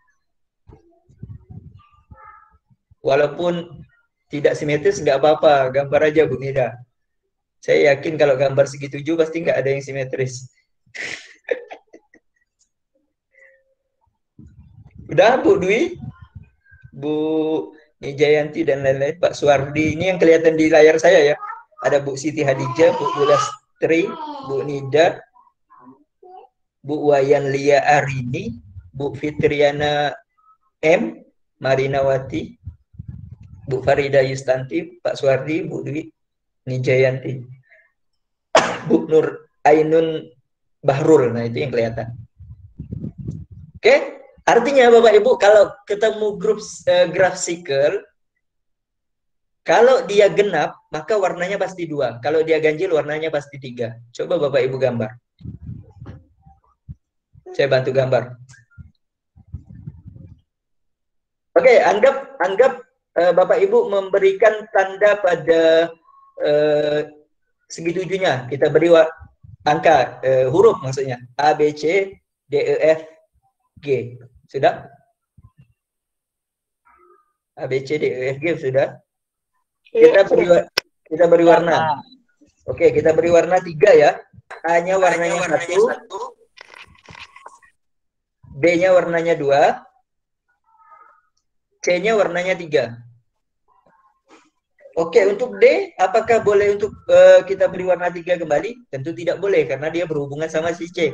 Walaupun tidak simetris nggak apa-apa, gambar aja Bu Nida. Saya yakin kalau gambar segi 7 pasti nggak ada yang simetris. Udah Bu Dwi, Bu Nijayanti dan lain-lain, Pak Suwardi, ini yang kelihatan di layar saya ya. Ada Bu Siti Hadijah, Bu Lastri, Bu Nida, Bu Wayan Lia Arini, Bu Fitriana M, Marinawati, Bu Farida Yustanti, Pak Suwardi, Bu Dwi Nijayanti, Bu Nur Ainun Bahrul. Nah, itu yang kelihatan. Oke, artinya Bapak Ibu kalau ketemu graf sikal, kalau dia genap maka warnanya pasti 2. Kalau dia ganjil warnanya pasti 3. Coba Bapak Ibu gambar. Saya bantu gambar. Oke, anggap Bapak Ibu memberikan tanda pada segi 7-nya. Kita beri angka, huruf maksudnya. A, B, C, D, E, F, G. Sudah? A, B, C, D, E, F, G sudah? Kita beri warna. Oke, kita beri warna 3 ya. A-nya warnanya 1. B-nya warnanya 2. C-nya warnanya 3. Oke, untuk D, apakah boleh untuk kita beri warna 3 kembali? Tentu tidak boleh, karena dia berhubungan sama si C.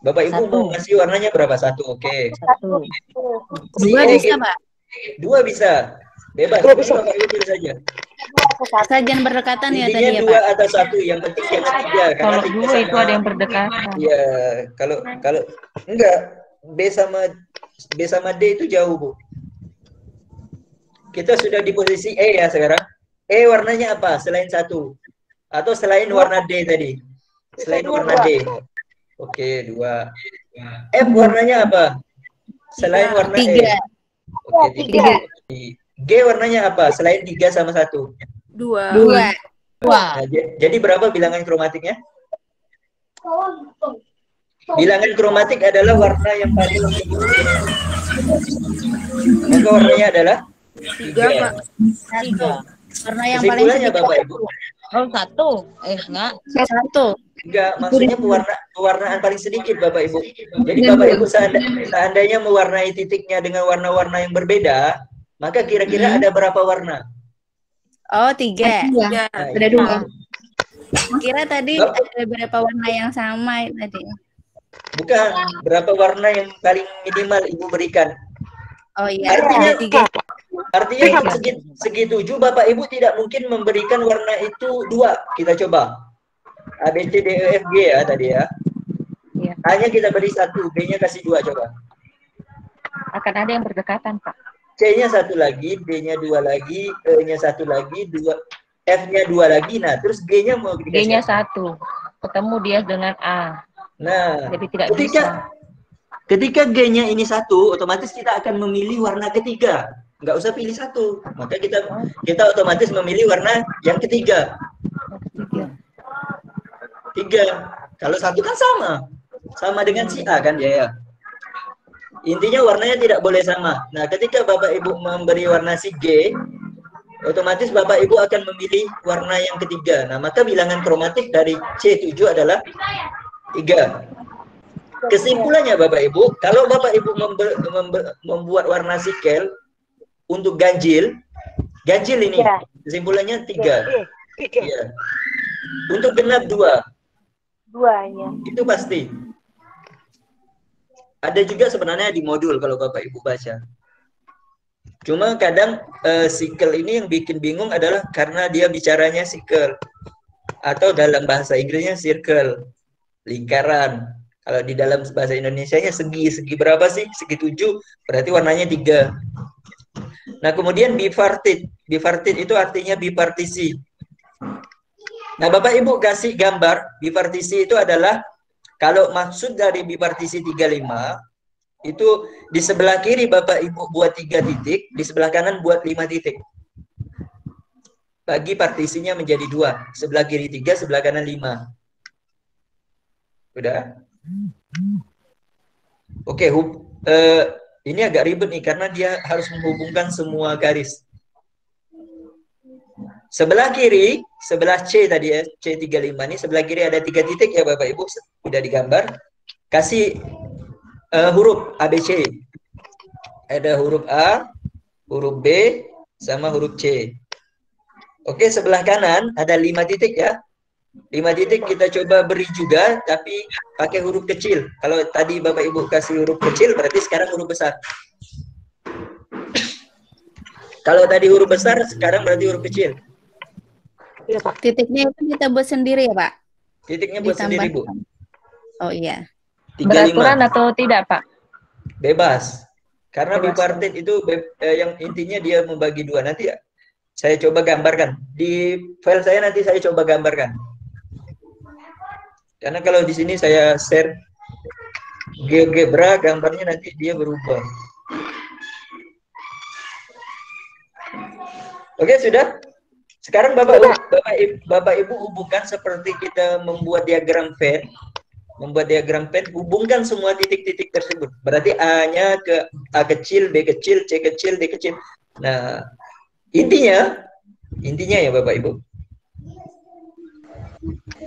Bapak Ibu mau kasih warnanya berapa? 1, oke. 2 bisa, Pak? 2 bisa. Bebas, Bapak Ibu pilih saja. Sajian berdekatan ya tadi ya, Intinya 2 Pak? atau 1, yang penting jangan 3. Kalau 2 itu ada yang berdekatan. Iya, kalau enggak, B sama D itu jauh, Bu. Kita sudah di posisi E ya sekarang. E warnanya apa? Selain 1. Atau selain warna D tadi? Selain warna D. Oke, 2. F warnanya apa? Selain warna 3. E. Oke, 3. G warnanya apa? Selain 3 sama 1. 2. Nah, jadi berapa bilangan kromatiknya? Bilangan kromatik adalah warna yang paling Maka warnanya adalah 3, Pak. 3. Warna yang paling Kesimpulannya sedikit. Bapak Ibu. Oh, 1. Enggak. 1. Enggak, maksudnya pewarnaan paling sedikit Bapak Ibu. Jadi Bapak Ibu seandainya mewarnai titiknya dengan warna-warna yang berbeda, maka kira-kira ada berapa warna? Oh, 3. Iya. Nah, Ada itu. 2. Kira tadi Bapak- ada beberapa warna yang sama tadi. Bukan, berapa warna yang paling minimal Ibu berikan? Oh iya, Artinya, ada 3. artinya segi 7 Bapak Ibu tidak mungkin memberikan warna itu 2. Kita coba. A, B, C, D, E, F, G ya tadi ya. Iya. A-nya kita beri 1, B-nya kasih 2 coba. Akan ada yang berdekatan, Pak. C-nya 1 lagi, D-nya 2 lagi, E-nya 1 lagi, 2, F-nya 2 lagi. Nah, terus G-nya mau dikasih G-nya apa? 1. Ketemu dia dengan A. Nah, Jadi tidak bisa. ketika G-nya ini 1, otomatis kita akan memilih warna ketiga. Nggak usah pilih 1. Maka kita otomatis memilih warna yang ketiga. 3. Kalau 1 kan sama dengan si A kan ya. Intinya warnanya tidak boleh sama. Nah, ketika Bapak Ibu memberi warna si G, otomatis Bapak Ibu akan memilih warna yang ketiga. Nah, maka bilangan kromatik dari C7 adalah 3. Kesimpulannya Bapak Ibu, kalau Bapak Ibu membuat warna sikel untuk ganjil ini, Ya. kesimpulannya 3. 3. Iya. Untuk genap 2. 2-nya. Itu pasti. Ada juga sebenarnya di modul kalau Bapak Ibu baca. Cuma kadang sikel ini yang bikin bingung adalah karena dia bicaranya sikel. Atau dalam bahasa Inggrisnya circle. Lingkaran. Kalau di dalam bahasa Indonesianya segi. Segi berapa sih? Segi 7. Berarti warnanya 3. Nah, kemudian bipartit. Bipartit itu artinya bipartisi. Nah, Bapak Ibu kasih gambar. Bipartisi itu adalah, kalau maksud dari bipartisi 35, itu di sebelah kiri Bapak Ibu buat 3 titik, di sebelah kanan buat 5 titik. Bagi partisinya menjadi 2. Sebelah kiri 3, sebelah kanan 5. Udah? Oke, ini agak ribet nih karena dia harus menghubungkan semua garis. Sebelah kiri, sebelah C tadi ya, C35 ini, sebelah kiri ada 3 titik ya Bapak Ibu, sudah digambar. Kasih huruf ABC. Ada huruf A, huruf B, sama huruf C. Oke, sebelah kanan ada 5 titik ya. 5 titik kita coba beri juga, tapi pakai huruf kecil. Kalau tadi Bapak Ibu kasih huruf kecil, berarti sekarang huruf besar. Kalau tadi huruf besar, sekarang berarti huruf kecil. Titiknya itu kita buat sendiri ya, Pak? Titiknya buat sendiri, Bu. Oh iya. 35. Beraturan atau tidak, Pak? Bebas. Karena Bebas. bipartit itu yang intinya dia membagi 2. Nanti ya, saya coba gambarkan. Di file saya nanti saya coba gambarkan. Karena kalau di sini saya share GeoGebra, gambarnya nanti dia berubah. Oke, sudah? Sekarang Bapak Ibu hubungkan seperti kita membuat diagram Venn. Membuat diagram Venn, hubungkan semua titik-titik tersebut. Berarti A-nya ke A kecil, B kecil, C kecil, D kecil. Nah, intinya ya Bapak Ibu.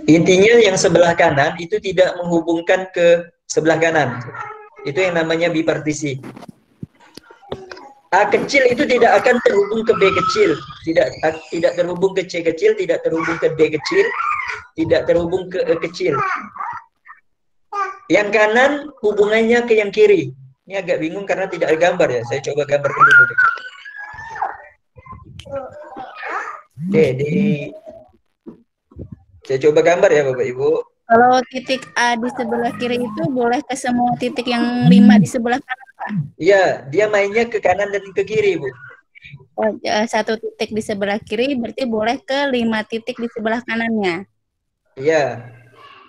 Intinya yang sebelah kanan itu tidak menghubungkan ke sebelah kanan. Itu yang namanya bipartisi. A kecil itu tidak akan terhubung ke B kecil, tidak terhubung ke C kecil, tidak terhubung ke D kecil, tidak terhubung ke E kecil. Yang kanan hubungannya ke yang kiri. Ini agak bingung karena tidak ada gambar ya. Saya coba gambarkan dulu. Saya coba gambar ya Bapak Ibu. Kalau titik A di sebelah kiri itu boleh ke semua titik yang 5 di sebelah kanan, Pak? Iya, dia mainnya ke kanan dan ke kiri, Bu. Oh, 1 titik di sebelah kiri berarti boleh ke 5 titik di sebelah kanannya. Iya.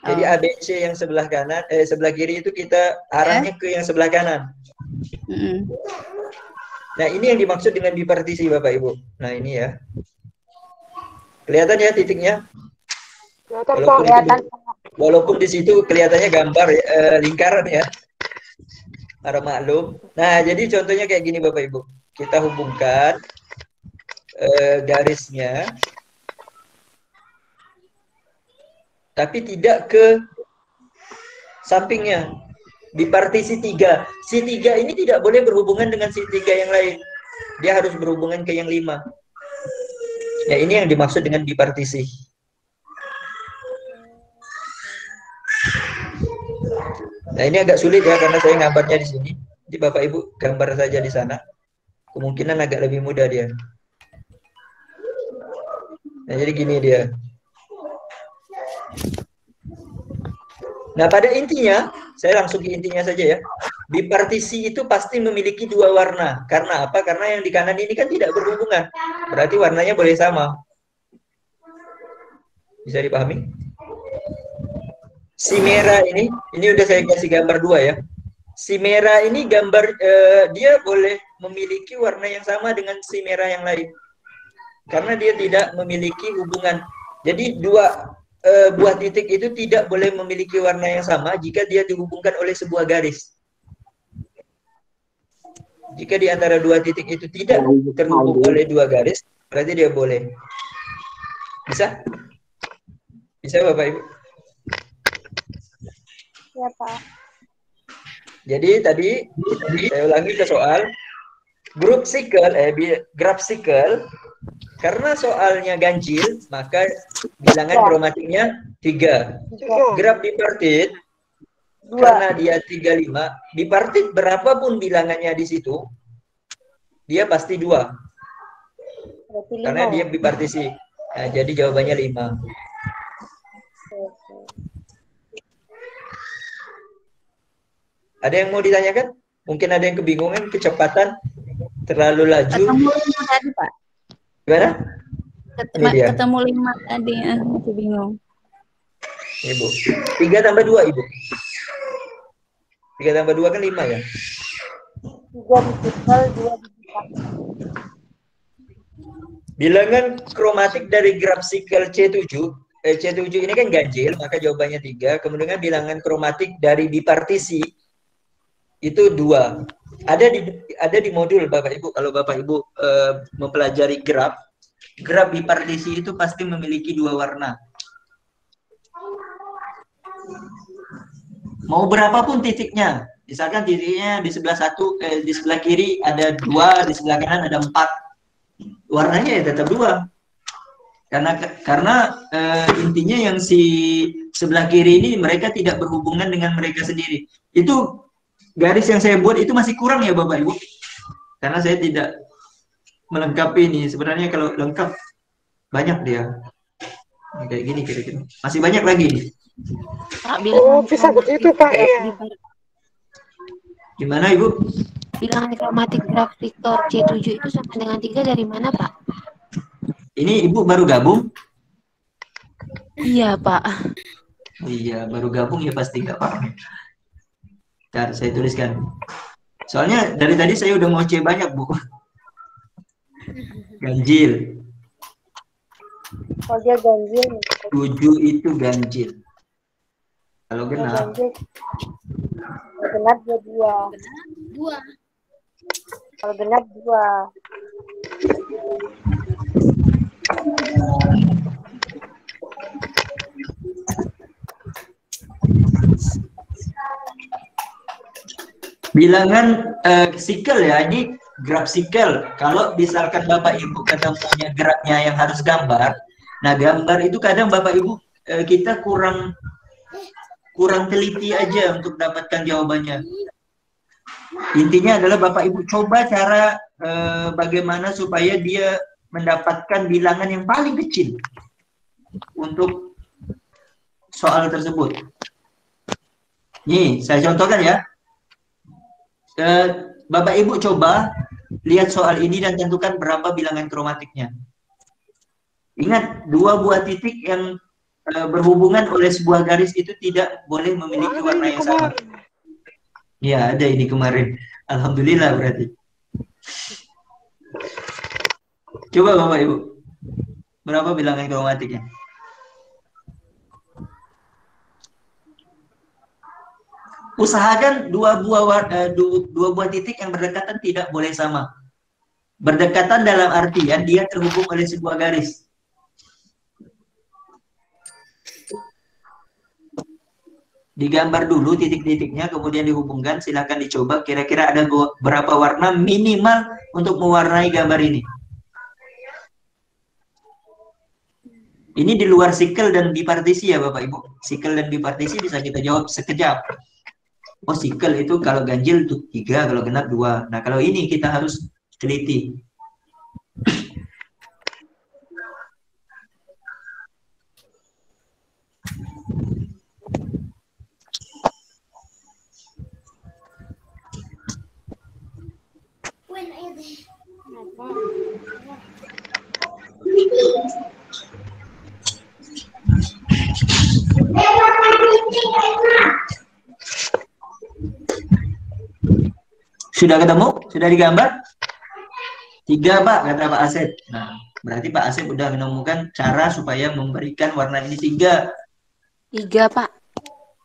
Jadi ABC yang sebelah kanan, sebelah kiri itu kita arahnya ke yang sebelah kanan. Nah, ini yang dimaksud dengan bipartisi Bapak Ibu. Nah, ini ya. Kelihatan ya titiknya? Walaupun di situ kelihatannya gambar lingkaran ya. para maklum. Nah, jadi contohnya kayak gini Bapak Ibu. Kita hubungkan garisnya, tapi tidak ke sampingnya. Di partisi 3. Si 3 ini tidak boleh berhubungan dengan si 3 yang lain. Dia harus berhubungan ke yang 5. Ya, ini yang dimaksud dengan bipartisi. Nah, ini agak sulit ya karena saya gambarnya di sini. Jadi Bapak Ibu gambar saja di sana. Kemungkinan agak lebih mudah dia. Nah, jadi gini dia. Nah, pada intinya, saya langsung ke intinya saja ya. Bipartisi itu pasti memiliki dua warna. Karena apa? Karena yang di kanan ini kan tidak berhubungan. Berarti warnanya boleh sama. Bisa dipahami? Si merah ini udah saya kasih gambar 2 ya. Si merah ini gambar, dia boleh memiliki warna yang sama dengan si merah yang lain. Karena dia tidak memiliki hubungan. Jadi buah titik itu tidak boleh memiliki warna yang sama jika dia dihubungkan oleh sebuah garis. Jika di antara dua titik itu tidak terhubung oleh dua garis, berarti dia boleh. Bisa? Bisa Bapak Ibu? Ya, Pak. Jadi tadi saya ulangi ke soal graph cycle, karena soalnya ganjil, maka bilangan kromatiknya 3. Graf bipartit, karena dia 35, bipartit berapapun bilangannya di situ, dia pasti 2. Karena dia bipartisi. Nah, jadi jawabannya 5. Ada yang mau ditanyakan? Mungkin ada yang kebingungan, kecepatan, terlalu laju. Ketemu 5 tadi, Pak. Gimana? Ketemu 5 tadi, masih bingung. Ibu. 3 tambah 2, Ibu. 3 tambah 2 kan 5 ya? 3 digital, 2 digital. Bilangan kromatik dari graf cycle C7. C7 ini kan ganjil, maka jawabannya 3. Kemudian bilangan kromatik dari bipartisi itu 2. Ada di modul Bapak Ibu. Kalau Bapak Ibu mempelajari graf bipartisi itu pasti memiliki 2 warna. Mau berapapun titiknya, misalkan titiknya di sebelah di sebelah kiri ada 2, di sebelah kanan ada 4, warnanya ya tetap 2. Karena intinya yang si sebelah kiri ini mereka tidak berhubungan dengan mereka sendiri. Itu garis yang saya buat itu masih kurang ya Bapak Ibu, karena saya tidak melengkapi ini. Sebenarnya kalau lengkap banyak dia. Kayak gini kira-kira. Masih banyak lagi nih. Oh, bisa begitu Pak ya. Gimana Ibu? Bilangan kromatik graf Victor C7 itu sama dengan 3 dari mana, Pak? Ini Ibu baru gabung? Iya, Pak. Iya, baru gabung ya pasti nggak paham. Ntar saya tuliskan. Soalnya dari tadi saya udah ngoceh banyak, Bu. Ganjil. Kalau dia ganjil, 7 itu ganjil. Kalau genap, kalau genap dia 2. Kalau genap 2. bilangan cycle ya, ini graf cycle. Kalau misalkan Bapak Ibu ketemunya geraknya yang harus gambar, nah gambar itu kadang Bapak Ibu kita kurang teliti aja untuk dapatkan jawabannya. Intinya adalah Bapak Ibu coba cara bagaimana supaya dia mendapatkan bilangan yang paling kecil untuk soal tersebut. Nih, saya contohkan ya. Bapak Ibu coba lihat soal ini dan tentukan berapa bilangan kromatiknya. Ingat, 2 buah titik yang berhubungan oleh sebuah garis itu tidak boleh memiliki warna yang sama. Ya, ada ini kemarin. Alhamdulillah berarti. Coba Bapak Ibu. Berapa bilangan kromatiknya? Usahakan dua buah titik yang berdekatan tidak boleh sama. Berdekatan dalam artian dia terhubung oleh sebuah garis. Digambar dulu titik-titiknya, kemudian dihubungkan. Silakan dicoba. Kira-kira ada berapa warna minimal untuk mewarnai gambar ini? Ini di luar sikel dan bipartisi ya Bapak Ibu. Sikel dan bipartisi bisa kita jawab sekejap. Oh, sikel itu kalau ganjil itu 3, kalau genap 2. Nah, kalau ini kita harus teliti. Sudah ketemu? Sudah digambar? 3 Pak, kata Pak Asep. Nah, berarti Pak Asep udah menemukan cara supaya memberikan warna ini 3. 3, Pak.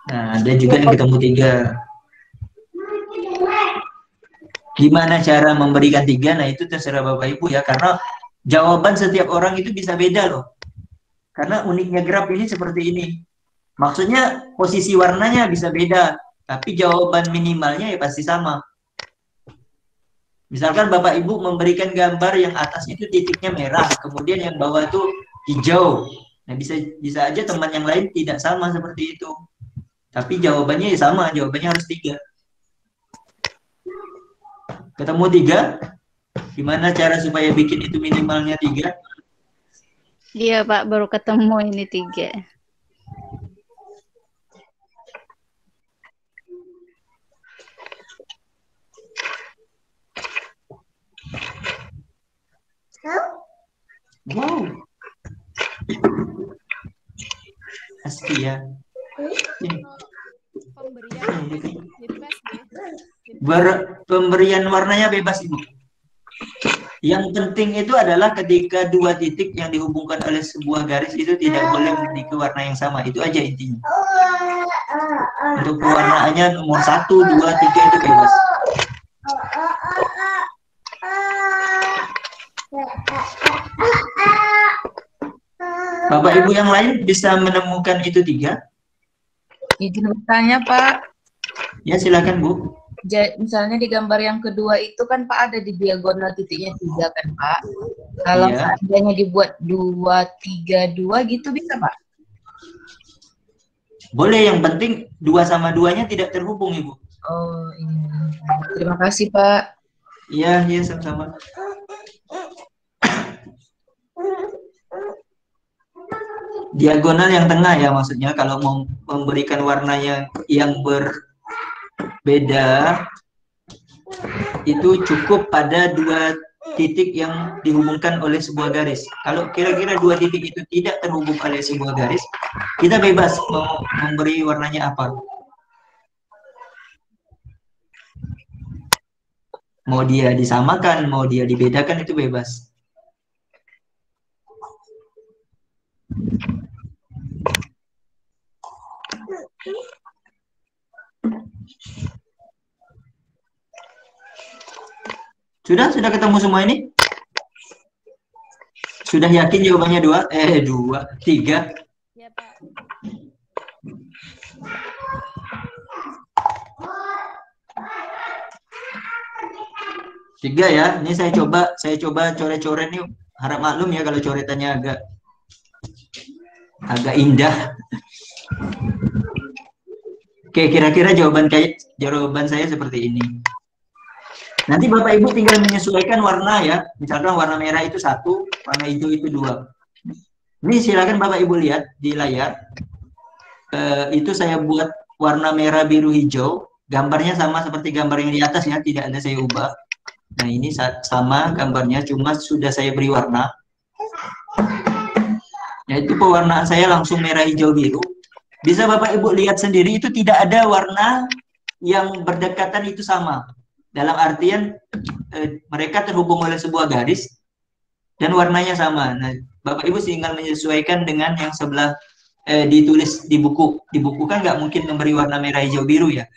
Nah, ada juga yang ketemu 3. Gimana cara memberikan 3? Nah, itu terserah Bapak Ibu ya, karena jawaban setiap orang itu bisa beda loh. Karena uniknya graf ini seperti ini. Maksudnya posisi warnanya bisa beda, tapi jawaban minimalnya ya pasti sama. Misalkan Bapak Ibu memberikan gambar yang atasnya itu titiknya merah, kemudian yang bawah itu hijau. Nah, bisa aja teman yang lain tidak sama seperti itu. Tapi jawabannya ya sama, jawabannya harus 3. Ketemu 3? Gimana cara supaya bikin itu minimalnya 3? Iya Pak, baru ketemu ini 3. Wow. Asli ya. Pemberian warnanya bebas Ibu. Yang penting itu adalah ketika 2 titik yang dihubungkan oleh sebuah garis itu tidak boleh memiliki warna yang sama. Itu aja intinya. Untuk pewarnaannya nomor 1, 2, 3 itu bebas. Bapak Ibu yang lain bisa menemukan itu 3? Izin bertanya Pak. Ya silakan Bu. Misalnya di gambar yang kedua itu kan Pak ada di diagonal titiknya 3 kan Pak. Kalau Iya. seandainya dibuat 2, 3, 2 gitu bisa Pak? Boleh, yang penting 2 sama 2-nya tidak terhubung Ibu. Oh ini. Terima kasih Pak. Iya, iya sama-sama. Diagonal yang tengah ya maksudnya, kalau mau memberikan warna yang berbeda itu cukup pada 2 titik yang dihubungkan oleh sebuah garis. Kalau kira-kira 2 titik itu tidak terhubung oleh sebuah garis, kita bebas mau memberi warnanya apa. Mau dia disamakan, mau dia dibedakan, itu bebas. Sudah ketemu semua ini? Sudah yakin jawabannya 2? 3? Ya, Pak. Tiga ya. Ini saya coba coret-coret nih. Harap maklum ya kalau coretannya agak indah. Oke, kira-kira jawaban saya seperti ini. Nanti Bapak Ibu tinggal menyesuaikan warna ya. Misalkan warna merah itu 1, warna hijau itu 2. Ini silakan Bapak Ibu lihat di layar. Itu saya buat warna merah, biru, hijau. Gambarnya sama seperti gambar yang di atas ya, tidak ada saya ubah. Nah ini sama gambarnya, cuma sudah saya beri warna. Yaitu pewarnaan saya langsung merah, hijau, biru. Bisa Bapak Ibu lihat sendiri, itu tidak ada warna yang berdekatan itu sama. Dalam artian mereka terhubung oleh sebuah garis dan warnanya sama. Nah, Bapak Ibu tinggal menyesuaikan dengan yang sebelah ditulis di buku. Di buku kan nggak mungkin memberi warna merah, hijau, biru ya.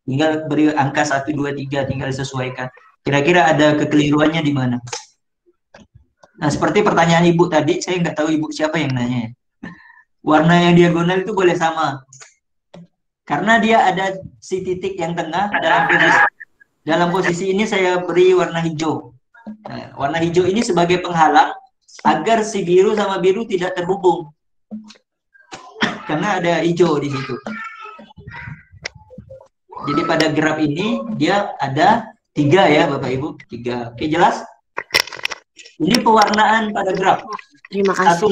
Tinggal beri angka 1, 2, 3, tinggal sesuaikan. Kira-kira ada kekeliruannya di mana? Nah, seperti pertanyaan Ibu tadi, saya nggak tahu Ibu siapa yang nanya ya. Warna yang diagonal itu boleh sama. Karena dia ada si titik yang tengah dalam posisi ini saya beri warna hijau. Nah, warna hijau ini sebagai penghalang agar si biru sama biru tidak terhubung. Karena ada hijau di situ. Jadi pada graf ini dia ada 3 ya Bapak Ibu, 3. Oke, jelas? Ini pewarnaan pada graf. Terima kasih.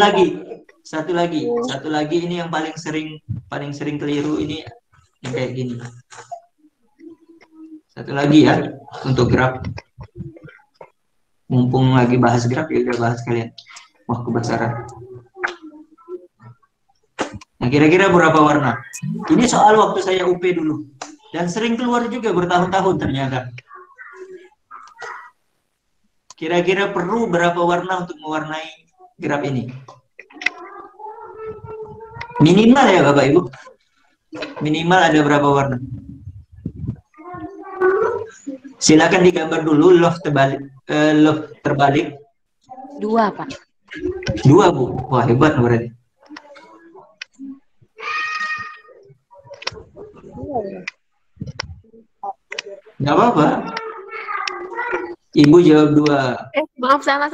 Satu lagi ini yang paling sering keliru ini yang kayak gini. Satu lagi ya untuk graf. Mumpung lagi bahas graf ya udah bahas kalian. Wah, kebesaran. Nah, kira-kira berapa warna? Ini soal waktu saya UP dulu. Dan sering keluar juga bertahun-tahun ternyata. Kira-kira perlu berapa warna untuk mewarnai graf ini? Minimal ya Bapak Ibu. Minimal ada berapa warna? Silakan digambar dulu love terbalik. 2, Pak. 2, Bu. Wah, hebat berarti. Nggak apa-apa. Ibu jawab 2. Maaf, salah.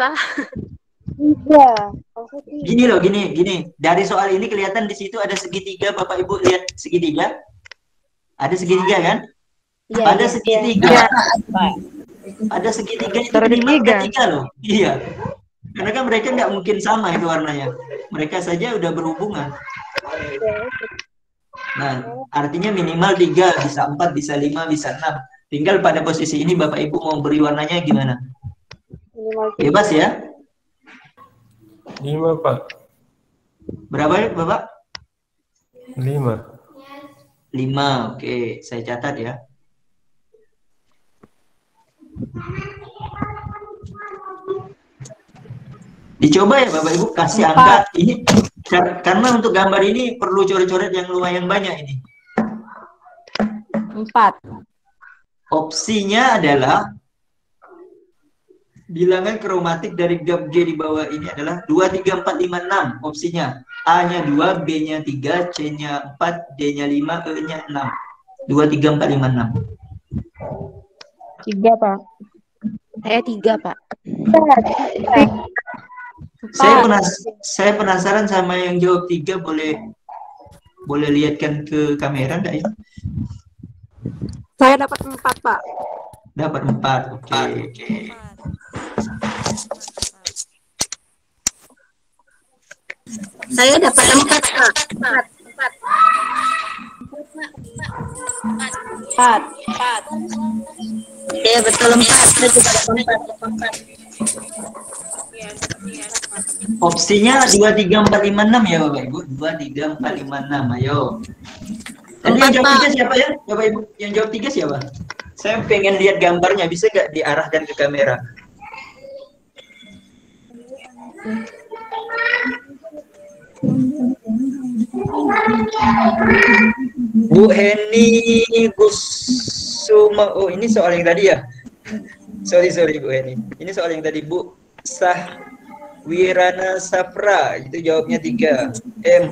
Tiga. Gini loh, gini. Dari soal ini kelihatan di situ ada segitiga. Bapak Ibu lihat segitiga. Ada segitiga kan? Iya. Ada segitiga. Ada segitiga itu minimal 3 loh. Iya. Karena kan mereka nggak mungkin sama itu warnanya. Mereka saja udah berhubungan. Nah, artinya minimal 3, bisa 4, bisa 5, bisa 6. Tinggal pada posisi ini Bapak Ibu mau beri warnanya gimana? Bebas ya? 5, Pak. Berapa ya, Bapak? 5. 5, oke. Saya catat ya. Dicoba ya Bapak Ibu, kasih angka. Ini karena untuk gambar ini perlu coret-coret yang lumayan banyak ini. 4. Opsinya adalah bilangan kromatik dari gap G di bawah ini adalah 2, 3, 4, 5, 6 opsinya. A-nya 2, B-nya 3, C-nya 4, D-nya 5, E-nya 6. 2, 3, 4, 5, 6. 3, Pak. Saya 3, Pak. Saya penasaran sama yang jawab 3, boleh lihatkan ke kamera enggak ya? Saya dapat 4, Pak. Dapat 4, oke. Saya dapat 4, Pak. 4. Iya, betul 4. Saya juga dapat 4. Opsinya 2, 3, 4, 5, 6 ya Bapak Ibu. 2, 3, 4, 5, 6. Ayo. Tadi yang jawab 3 siapa ya Bapak Ibu? Yang jawab 3 siapa? Saya pengen lihat gambarnya, bisa nggak diarahkan ke kamera? Bu Heni Gusuma. Oh, ini soal yang tadi ya? Sorry Bu Heni. Ini soal yang tadi Bu Wirana Safra. Itu jawabnya 3.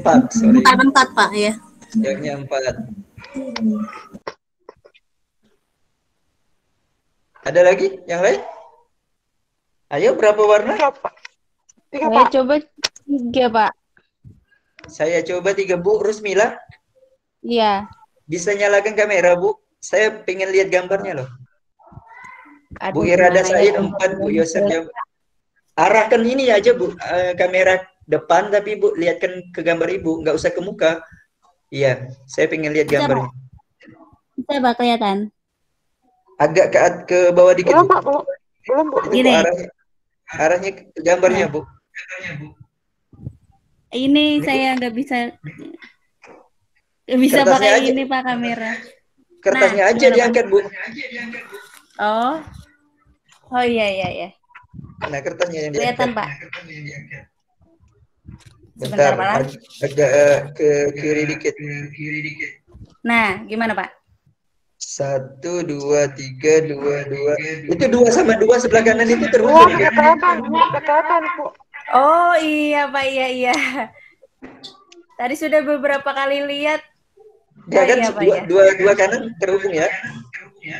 4, sorry. 4, Pak, ya. Jawabnya 4. Ada lagi yang lain? Ayo, berapa warna? 3, Saya Pak. coba 3, Pak. Saya coba 3, Bu. Rusmila, Iya. bisa nyalakan kamera, Bu? Saya pengen lihat gambarnya loh. Aduh, Bu Irada gimana Said ya? 4, Bu Yosef jawab. Arahkan ini aja, Bu, kamera depan, tapi Bu lihatkan ke gambar Ibu, nggak usah ke muka. Iya, saya pengen lihat Bisa, gambarnya. Bisa, Pak, kelihatan. Agak ke bawah dikit, Belum, Bu. Pak. Belum, Bu. Ini, Gini. Bu, arahnya ke gambarnya, Bu. Ini saya nggak bisa Kertasnya pakai aja. ini, Pak, kamera. Kertasnya Nah, aja gimana, diangkat, Bu. Oh iya. Nah, kertasnya yang Kelihatan, diangkat. Pak. Bentar, Sebentar, Pak. agak ke kiri dikit. Nah, gimana, Pak? 1, 2, 3, 2, 2. Itu 2 sama 2 sebelah kanan itu Wah, terhubung ya? Ketahuan, Bu. Oh iya Pak, iya. Tadi sudah beberapa kali lihat. Ya kan, iya, Pak, ya. dua kanan terhubung ya?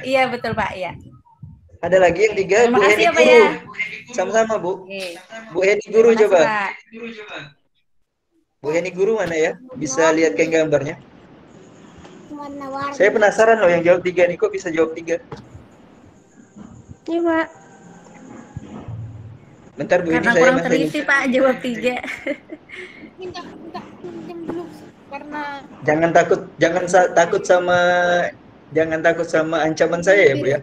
Iya betul Pak, ya. Ada lagi yang 3, Terima Bu kasih Heni ya, Pak, Guru. ya. Sama-sama, Bu. Oke. Bu Heni Guru Terima kasih, coba. Pak. Bu Heni Guru mana ya? Bisa lihatkan gambarnya? Saya penasaran loh yang jawab 3 nih, kok bisa jawab 3? Iya, Pak. Bentar Bu, ini Karena saya kurang masih teliti Pak, jawab 3. Minta pinjam dulu karena jangan takut sama ancaman saya ya, Bu ya.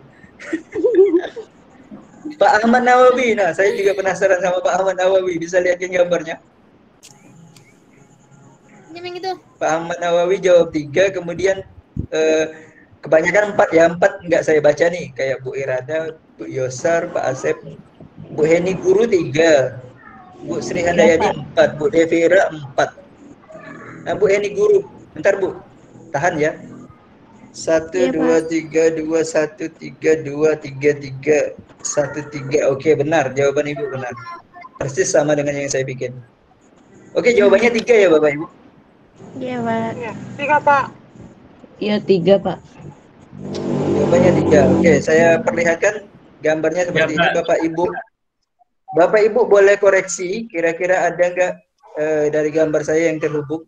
Pak Ahmad Nawawi. Nah, saya juga penasaran sama Pak Ahmad Nawawi. Bisa lihatin gambarnya? yang itu. Pak Ahmad Nawawi jawab 3, kemudian kebanyakan 4 ya. 4 nggak saya baca nih, kayak Bu Irada, Bu Yosar, Pak Asep, Bu Heni Guru 3, Bu Sri Handayani 4, Bu Devira 4. Nah, Bu Heni Guru, bentar Bu, tahan ya. 1, 2, 3, 2, 1, 3, 2, 3, 3, 1, 3. Oke, benar. Jawaban Ibu benar. Persis sama dengan yang saya bikin. Oke, jawabannya 3 ya Bapak Ibu? Iya, Pak. Iya, 3, Pak. Iya 3 Pak. Jawabannya 3. Oke, saya perlihatkan gambarnya seperti ini Bapak Ibu. Bapak Ibu boleh koreksi, kira-kira ada nggak dari gambar saya yang terhubung?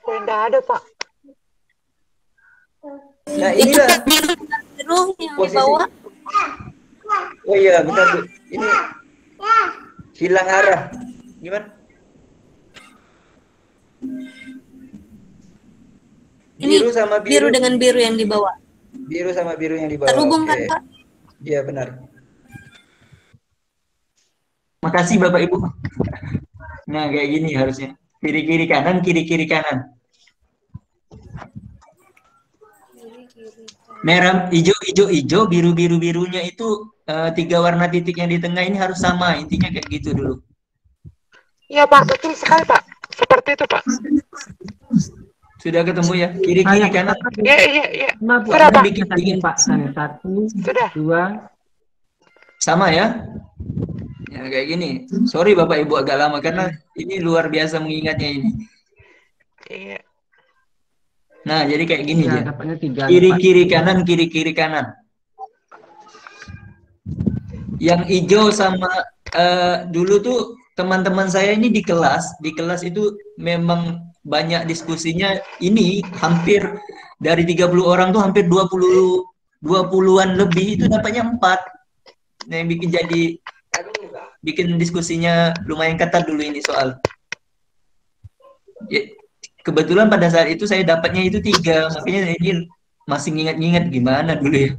Kok enggak ada, Pak? Nah, inilah Biru yang di posisi. bawah. Oh iya, bentar Bu. Ini hilang arah. Gimana? Ini Biru sama biru dengan biru yang di bawah. Biru sama biru yang di bawah. Terhubung Oke. kan Pak? Iya, benar. Makasih Bapak Ibu. Nah, kayak gini harusnya. Kiri-kiri kanan, kiri-kiri kanan. Merah, hijau, biru-birunya itu 3 warna titik yang di tengah ini harus sama. Intinya kayak gitu dulu. Iya, Pak. Betul sekali, Pak. Seperti itu, Pak. Sudah ketemu ya? Kiri-kiri kanan. Iya. Sudah, Pak. Bikin Pak. 1, Sudah. 2. sama ya? Ya kayak gini. Sorry Bapak Ibu agak lama karena ini luar biasa mengingatnya ini. Iya. Nah, jadi kayak gini Ya, dia. dapatnya 3. Kiri-kiri kanan, kiri-kiri kanan. Yang hijau sama dulu tuh teman-teman saya ini di kelas itu memang banyak diskusinya, ini hampir dari 30 orang tuh hampir 20-an lebih itu dapatnya 4. Nah, yang bikin diskusinya lumayan ketat dulu ini soal. Ya, kebetulan pada saat itu saya dapatnya itu 3, makanya ini masih ngingat-ngingat gimana dulu ya.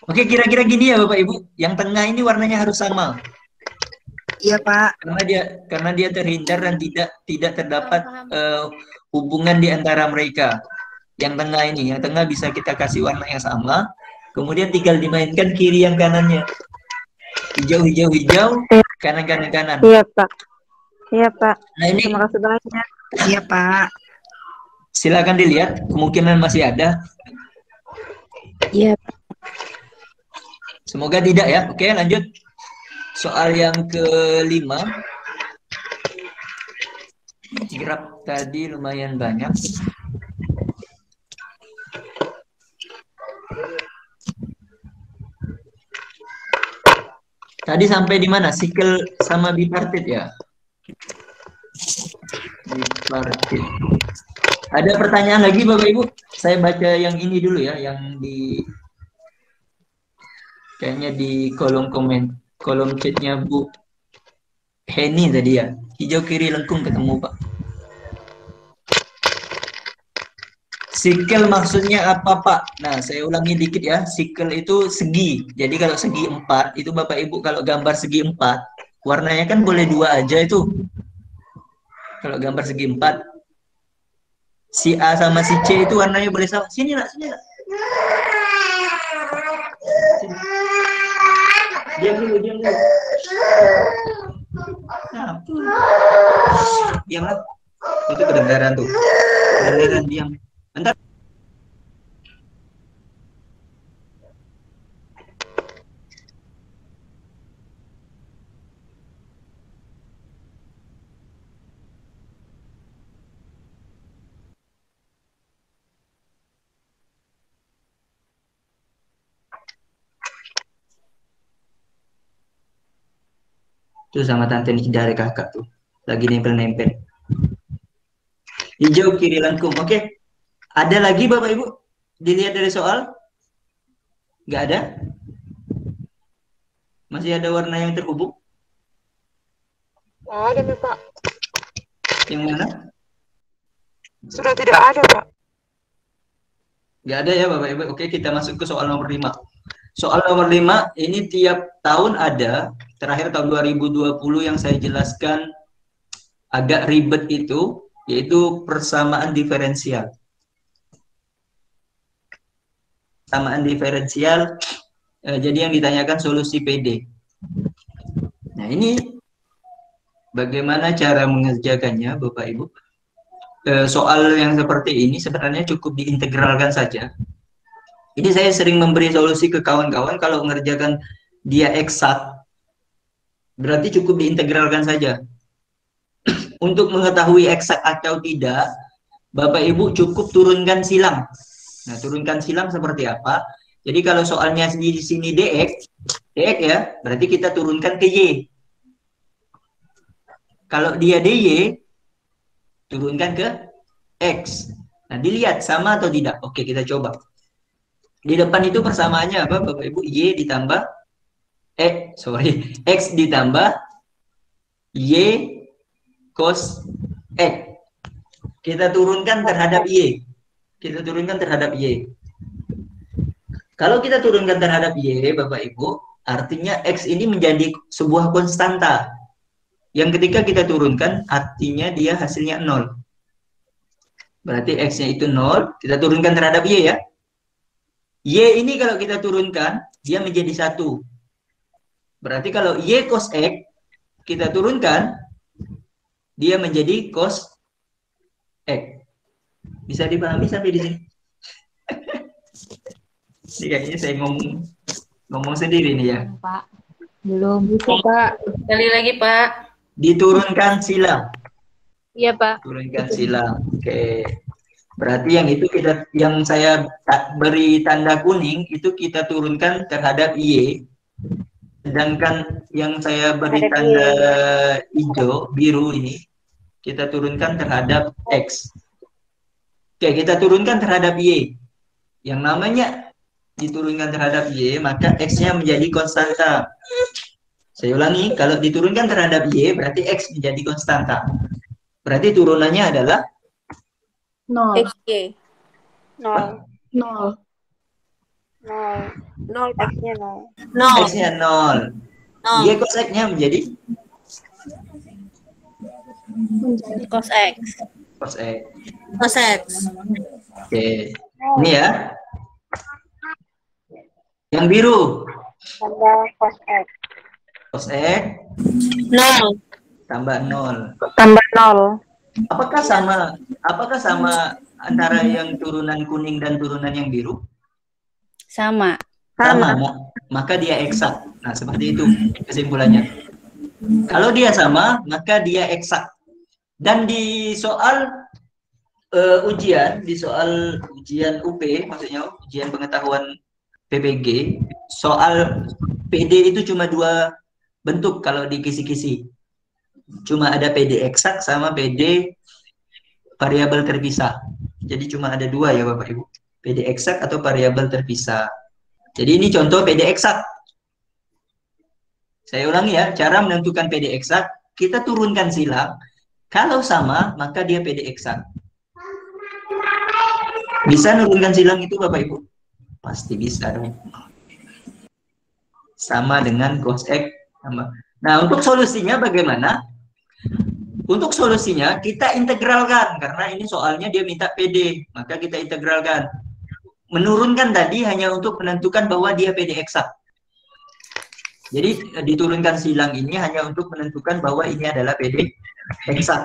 Oke, kira-kira gini ya Bapak Ibu, yang tengah ini warnanya harus sama. Iya Pak. Karena dia terhindar dan tidak terdapat hubungan di antara mereka. Yang tengah bisa kita kasih warna yang sama, kemudian tinggal dimainkan kiri yang kanannya. Hijau, kanan. Iya, Pak. Iya, Pak. Nah, ini Terima kasih banyak. Iya Pak. silakan dilihat, kemungkinan masih ada. Iya. Semoga tidak ya. Oke, lanjut. Soal yang ke-5. Graf tadi lumayan banyak. Tadi sampai di mana? Sikel sama bipartit ya? Bipartit. Ada pertanyaan lagi Bapak Ibu? Saya baca yang ini dulu ya, yang kayaknya di kolom chatnya Bu Heni tadi ya. Hijau kiri lengkung ketemu Pak. Sikel maksudnya apa Pak? Nah, saya ulangi dikit ya. Sikel itu segi. Jadi kalau segi 4, itu Bapak Ibu kalau gambar segi 4, warnanya kan boleh 2 aja itu. Kalau gambar segi 4, si A sama si C itu warnanya boleh sama. Sini lah. Sini. Diam dulu. Nah, diam lah. Itu kedengaran tuh. Kedengaran diam. Bentar. Tuh sama tante Nida dari kakak tuh. Lagi nempel-nempel. Hijau kiri lengkung. Oke. Ada lagi Bapak Ibu? Dilihat dari soal? Nggak ada? Masih ada warna yang terhubung? Oh, ada nih, Pak. Yang mana? Sudah tidak ada, Pak. Nggak ada ya Bapak Ibu. Oke, kita masuk ke soal nomor 5. Soal nomor 5 ini tiap tahun ada. Terakhir tahun 2020 yang saya jelaskan agak ribet itu, yaitu persamaan diferensial. Persamaan diferensial, jadi yang ditanyakan solusi PD. Nah ini bagaimana cara mengerjakannya Bapak Ibu? Soal yang seperti ini sebenarnya cukup diintegralkan saja. Ini saya sering memberi solusi ke kawan-kawan kalau mengerjakan dia eksak, berarti cukup diintegralkan saja. Untuk mengetahui eksak atau tidak, Bapak Ibu cukup turunkan silang. Nah, turunkan silang seperti apa? Jadi kalau soalnya di sini dx ya, berarti kita turunkan ke y. Kalau dia dy, turunkan ke x. Nah, dilihat sama atau tidak. Oke, kita coba. Di depan itu persamaannya apa, Bapak Ibu? Y ditambah x ditambah y cos x. Kita turunkan terhadap y. Kita turunkan terhadap y. Kalau kita turunkan terhadap y, Bapak Ibu, artinya x ini menjadi sebuah konstanta. Yang ketika kita turunkan, artinya dia hasilnya 0. Berarti x-nya itu 0, kita turunkan terhadap y ya. Y ini kalau kita turunkan, dia menjadi 1. Berarti kalau y cos x, kita turunkan, dia menjadi cos x. Bisa dipahami sampai di sini? Ini kayaknya saya ngomong sendiri nih ya. Pak. Belum bisa, Pak. Sekali lagi, Pak. Diturunkan silang. Iya, Pak. Turunkan silang. Oke. Berarti yang saya beri tanda kuning itu kita turunkan terhadap y. Sedangkan yang saya beri tanda hijau, biru ini kita turunkan terhadap x. Oke, kita turunkan terhadap y. Yang namanya diturunkan terhadap y, maka x-nya menjadi konstanta. Saya ulangi, kalau diturunkan terhadap y, berarti x menjadi konstanta. Berarti turunannya adalah 0. XY. 0. 0. 0. X-nya 0. x-nya 0. Y cos x-nya menjadi Cos X. cos x. Cos X. Oke. Ini ya. Yang biru. Tambah cos X. Cos x 0. tambah 0. Tambah 0. Apakah sama antara yang turunan kuning dan turunan yang biru? Sama. Sama. Maka dia eksak. Nah, seperti itu kesimpulannya. Kalau dia sama, maka dia eksak. Dan di soal ujian UP, maksudnya ujian pengetahuan PPG, soal PD itu cuma 2 bentuk kalau di kisi-kisi. Cuma ada PD eksak sama PD variabel terpisah. Jadi cuma ada 2 ya Bapak Ibu. PD eksak atau variabel terpisah. Jadi ini contoh PD eksak. Saya ulangi ya, cara menentukan PD eksak, kita turunkan silang. Kalau sama, maka dia PD eksak. Bisa nurunkan silang itu Bapak Ibu? Pasti bisa dong. Sama dengan cos X. Nah, untuk solusinya bagaimana? Untuk solusinya kita integralkan, karena ini soalnya dia minta PD, maka kita integralkan. Menurunkan tadi hanya untuk menentukan bahwa dia PD eksak. Jadi diturunkan silang ini hanya untuk menentukan bahwa ini adalah PD eksak.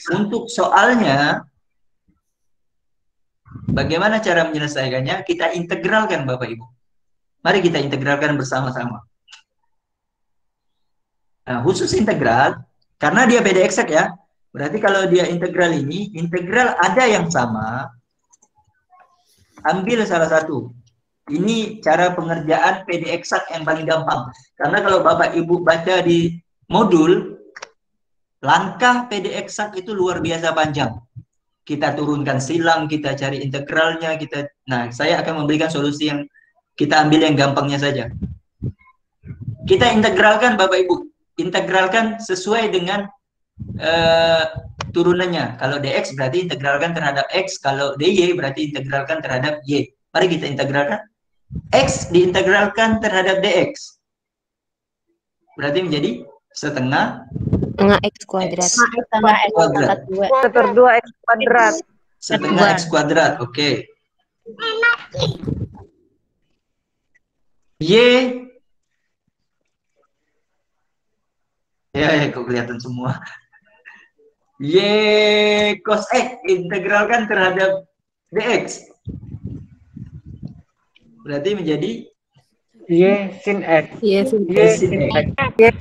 Untuk soalnya, bagaimana cara menyelesaikannya? Kita integralkan Bapak Ibu. Mari kita integralkan bersama-sama. Nah, khusus integral, karena dia PD eksak ya, berarti kalau dia integral ini, integral ada yang sama, ambil salah satu. Ini cara pengerjaan PD eksak yang paling gampang. Karena kalau Bapak Ibu baca di modul, langkah PD eksak itu luar biasa panjang. Kita turunkan silang, kita cari integralnya, nah, saya akan memberikan solusi yang kita ambil yang gampangnya saja. Kita integralkan Bapak Ibu, integralkan sesuai dengan turunannya. Kalau dx berarti integralkan terhadap x, kalau dy berarti integralkan terhadap y. Mari kita integralkan. X diintegralkan terhadap dx. Berarti menjadi setengah X kuadrat. Setengah X pangkat 2. Kuadrat 2 X kuadrat. Setengah x kuadrat. Oke. Y. Ya, kok kelihatan semua. Y cos X integralkan terhadap dx. Berarti menjadi Y sin X. Y sin Y sin X.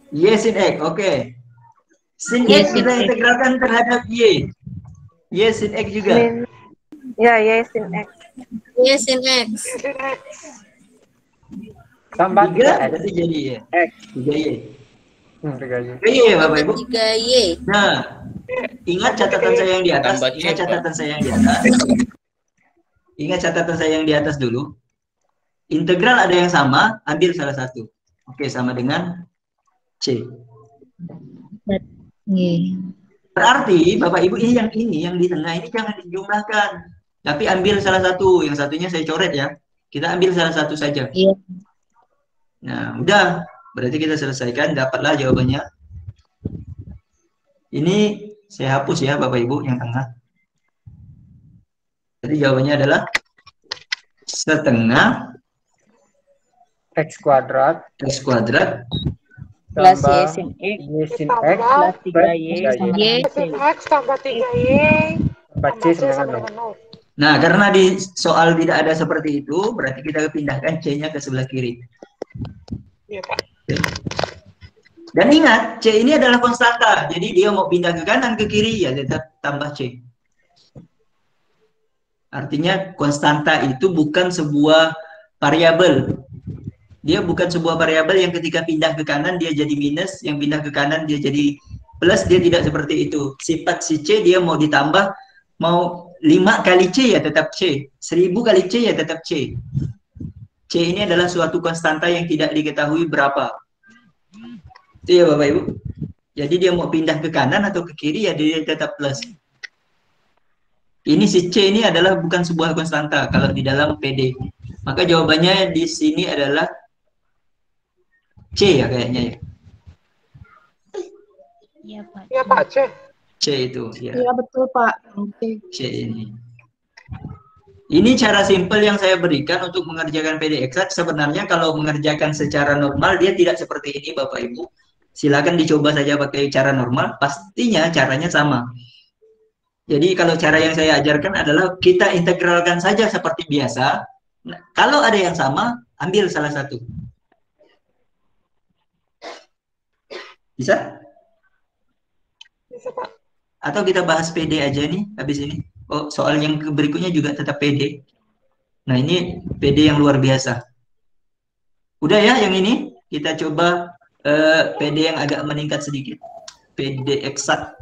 Y sin X, oke. Sin X kita integralkan terhadap Y. Y sin X juga. Ya, Y sin X. Y sin X. Tambah 3 3X. berarti jadi Y. X. 3Y. 3Y. 3Y Bapak Ibu. 3Y. Nah, ingat catatan saya yang di atas. Ingat catatan saya yang di atas. Ingat catatan saya yang di atas dulu. Integral ada yang sama, ambil salah satu. Oke, sama dengan C. Berarti Bapak Ibu ini yang di tengah ini jangan dijumlahkan. Tapi ambil salah satu, yang satunya saya coret ya. Kita ambil salah satu saja. Iya. Nah, udah. Berarti kita selesaikan, dapatlah jawabannya. Ini saya hapus ya Bapak Ibu yang tengah. Jadi jawabannya adalah setengah X kuadrat X kuadrat Plus Y tambah sin X. Y sin X Plus 3Y. Y plus sin Y X tambah 3Y. tambah C sama dengan 0. Nah, karena di soal tidak ada seperti itu, berarti kita pindahkan C-nya ke sebelah kiri. Iya, Pak. Dan ingat, C ini adalah konstanta. Jadi dia mau pindah ke kanan, ke kiri, ya tetap tambah C. Artinya konstanta itu bukan sebuah variabel. Dia bukan sebuah variabel yang ketika pindah ke kanan dia jadi minus, yang pindah ke kanan dia jadi plus, dia tidak seperti itu. Sifat si C dia mau ditambah, mau 5 kali C ya tetap C, 1000 kali C ya tetap C. C ini adalah suatu konstanta yang tidak diketahui berapa. Itu ya Bapak Ibu. Jadi dia mau pindah ke kanan atau ke kiri ya dia tetap plus. Ini si C ini adalah bukan sebuah konstanta kalau di dalam PD. Maka jawabannya di sini adalah C ya kayaknya ya. Iya, Pak. Iya, Pak, C. C itu ya. Iya betul Pak. Oke. C ini. Ini cara simpel yang saya berikan untuk mengerjakan PD eksak. Sebenarnya kalau mengerjakan secara normal dia tidak seperti ini Bapak Ibu. Silakan dicoba saja pakai cara normal, pastinya caranya sama. Jadi kalau cara yang saya ajarkan adalah kita integralkan saja seperti biasa. Nah, kalau ada yang sama, ambil salah satu. Bisa? Bisa, Pak. Atau kita bahas PD aja nih habis ini. Oh, soal yang berikutnya juga tetap PD. Nah, ini PD yang luar biasa. Udah ya yang ini? Kita coba PD yang agak meningkat sedikit. PD eksak.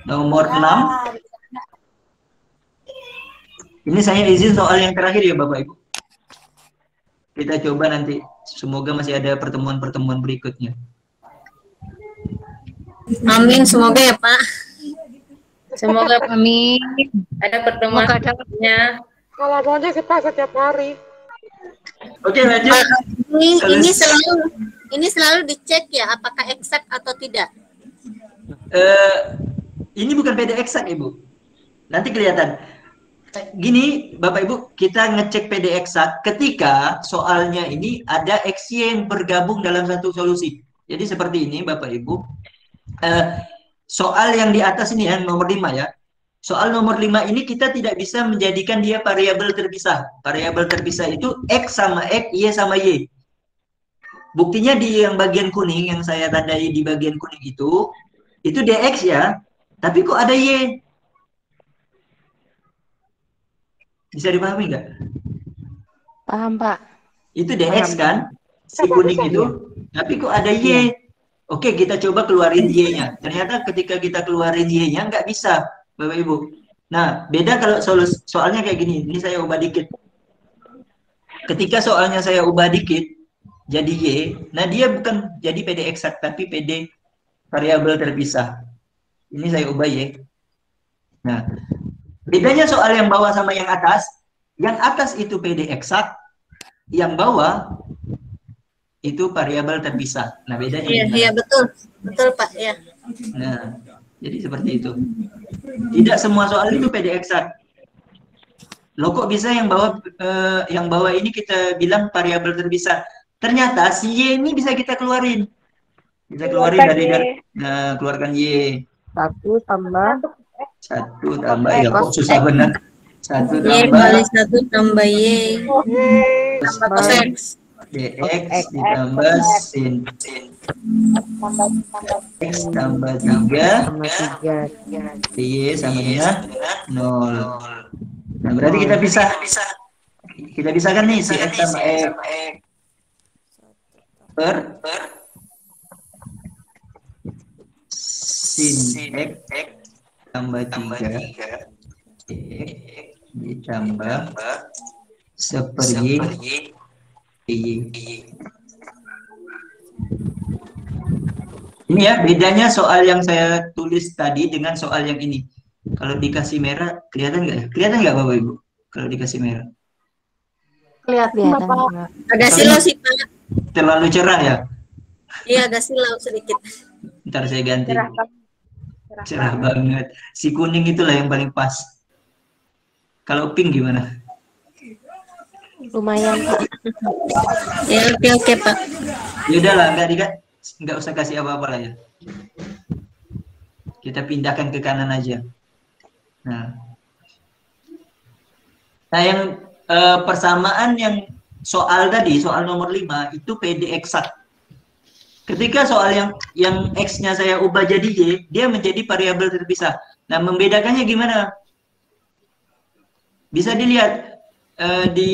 Nomor 6. Ini saya izin soal yang terakhir ya Bapak Ibu. Kita coba nanti. Semoga masih ada pertemuan-pertemuan berikutnya. Amin, semoga ya Pak. Semoga Amin. Ada pertemuan selanjutnya. Kalau maunya kita setiap hari. Oke, lanjut. Ini selalu dicek ya apakah eksak atau tidak. Ini bukan PD eksak Ibu. Nanti kelihatan. Gini Bapak Ibu, kita ngecek PD eksak ketika soalnya ini ada XY yang bergabung dalam satu solusi. Jadi seperti ini Bapak Ibu. Soal yang di atas ini yang nomor 5 ya. Soal nomor 5 ini kita tidak bisa menjadikan dia variabel terpisah. Variabel terpisah itu X sama X, Y sama Y. Buktinya di yang bagian kuning, yang saya tandai di bagian kuning itu DX ya. Tapi kok ada Y? Bisa dipahami nggak? Paham, Pak. Itu DX kan? Si kuning itu. Tapi kok ada Y? Oke, kita coba keluarin Y-nya. Ternyata ketika kita keluarin Y-nya nggak bisa, Bapak Ibu. Nah, beda kalau soalnya kayak gini. Ini saya ubah dikit. Ketika soalnya saya ubah dikit, jadi Y. Nah, dia bukan jadi PD eksak, tapi PD variabel terpisah. Ini saya ubah Y. Nah, bedanya soal yang bawah sama yang atas. Yang atas itu PD eksak, yang bawah itu variabel terpisah. Nah, bedanya. Iya, betul. Betul, Pak, ya. Nah, jadi seperti itu. Tidak semua soal itu PD eksak. Loh kok bisa yang bawah ini kita bilang variabel terpisah. Ternyata si Y ini bisa kita keluarin. Bisa keluarin dari keluarkan Y. 1 tambah 1 tambah ya kok susah benar. 1 Y tambah kali 1 tambah Y tambah cos X. DX ditambah sin X tambah 3 Y sama dengan 0. Nah, berarti kita pisahkan nih si X sama X per sin X tambah 3 X ditambah Y. Ini ya bedanya soal yang saya tulis tadi dengan soal yang ini. Kalau dikasih merah kelihatan nggak ya? Kelihatan nggak Bapak Ibu? Kalau dikasih merah? kelihatan. Agak silau sih, Pak. Terlalu cerah ya? Iya, agak silau sedikit. Ntar saya ganti. Cerah banget. Si kuning itulah yang paling pas. Kalau pink gimana? Lumayan, Pak. Ya, oke, Pak. Yaudah lah, nggak usah kasih apa-apa lah ya. Kita pindahkan ke kanan aja. Nah yang persamaan yang soal tadi, soal nomor 5 itu PD eksak. Ketika soal yang X-nya saya ubah jadi Y, dia menjadi variabel terpisah. Nah, membedakannya gimana? Bisa dilihat di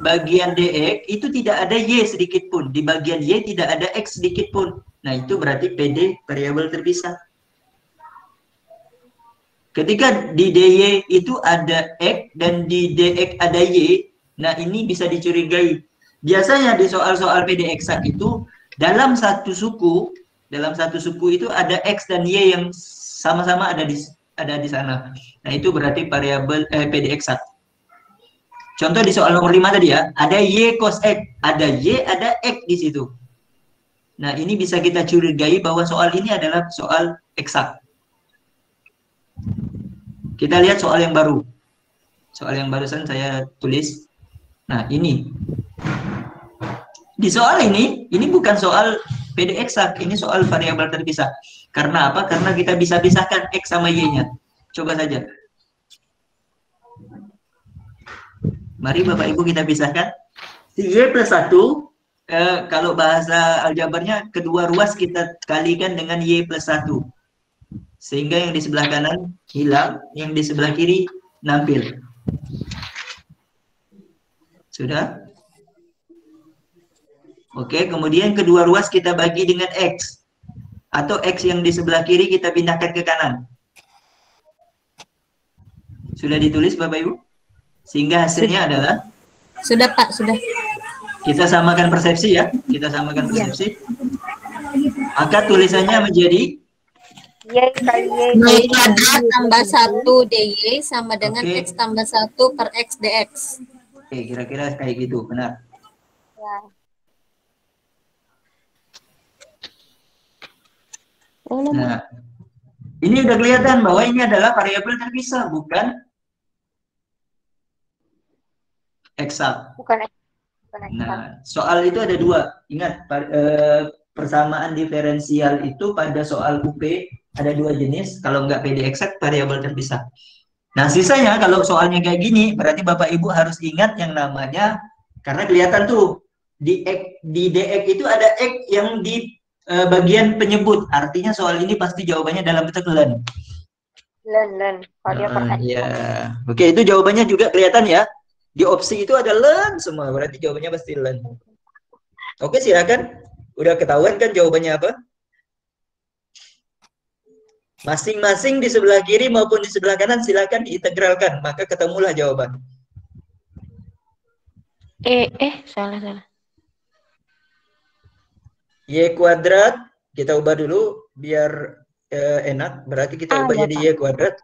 bagian DX itu tidak ada Y sedikit pun. Di bagian Y tidak ada X sedikit pun. Nah, itu berarti PD variabel terpisah. Ketika di DY itu ada X dan di DX ada Y, nah ini bisa dicurigai. Biasanya di soal-soal PD eksak itu dalam satu suku itu ada X dan Y yang sama-sama ada di sana. Nah, itu berarti variabel PD eksak. Contoh di soal nomor 5 tadi ya, ada Y cos X, ada Y, ada X di situ. Nah, ini bisa kita curigai bahwa soal ini adalah soal eksak. Kita lihat soal yang baru. Soal yang barusan saya tulis. Nah, ini. Di soal ini bukan soal PD eksak, ini soal variabel terpisah. Karena apa? Karena kita bisa pisahkan X sama Y-nya. Coba saja. Mari Bapak Ibu kita pisahkan. Si Y plus 1, kalau bahasa aljabarnya, kedua ruas kita kalikan dengan Y plus 1. Sehingga yang di sebelah kanan hilang, yang di sebelah kiri nampil. Sudah? Oke, kemudian kedua ruas kita bagi dengan X. Atau X yang di sebelah kiri kita pindahkan ke kanan. Sudah ditulis Bapak Ibu? Sehingga hasilnya adalah? Sudah, Pak, sudah. Kita samakan persepsi ya. Kita samakan persepsi. Maka tulisannya menjadi? Y kuadrat tambah 1 DY sama dengan X tambah 1 per X DX. Oke, kira-kira kayak gitu, benar. Ya. Nah, ini udah kelihatan bahwa ini adalah variabel terpisah, bukan eksak. Bukan eksak. Nah, soal itu ada dua. Ingat, persamaan diferensial itu pada soal UP ada 2 jenis, kalau nggak PD eksak variabel terpisah. Nah, sisanya kalau soalnya kayak gini, berarti Bapak Ibu harus ingat yang namanya, karena kelihatan tuh di DX itu ada X yang di bagian penyebut. Artinya soal ini pasti jawabannya dalam bentuk len. Len. Kalau dia perhatikan. Ya. Oke, itu jawabannya juga kelihatan ya. Di opsi itu ada len semua, berarti jawabannya pasti len. Oke, silakan. Udah ketahuan kan jawabannya apa? Masing-masing di sebelah kiri maupun di sebelah kanan silakan diintegralkan, maka ketemulah jawaban. Salah. Y kuadrat, kita ubah dulu biar enak, berarti kita ubah jadi Y kuadrat.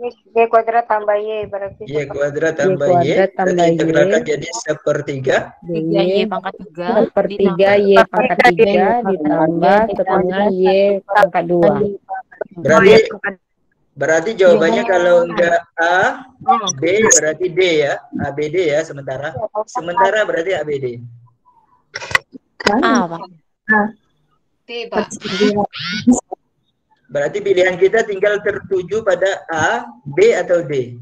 Y kuadrat tambah Y berarti Y kuadrat tambah Y, kita integralkan jadi 1/3. 3Y pangkat 3 1/3 Y pangkat 3 ditambah setengah Y pangkat 2. Berarti jawabannya kalau enggak A, B berarti D ya. ABD ya sementara. Sementara berarti ABD. Berarti pilihan kita tinggal tertuju pada A, B atau D.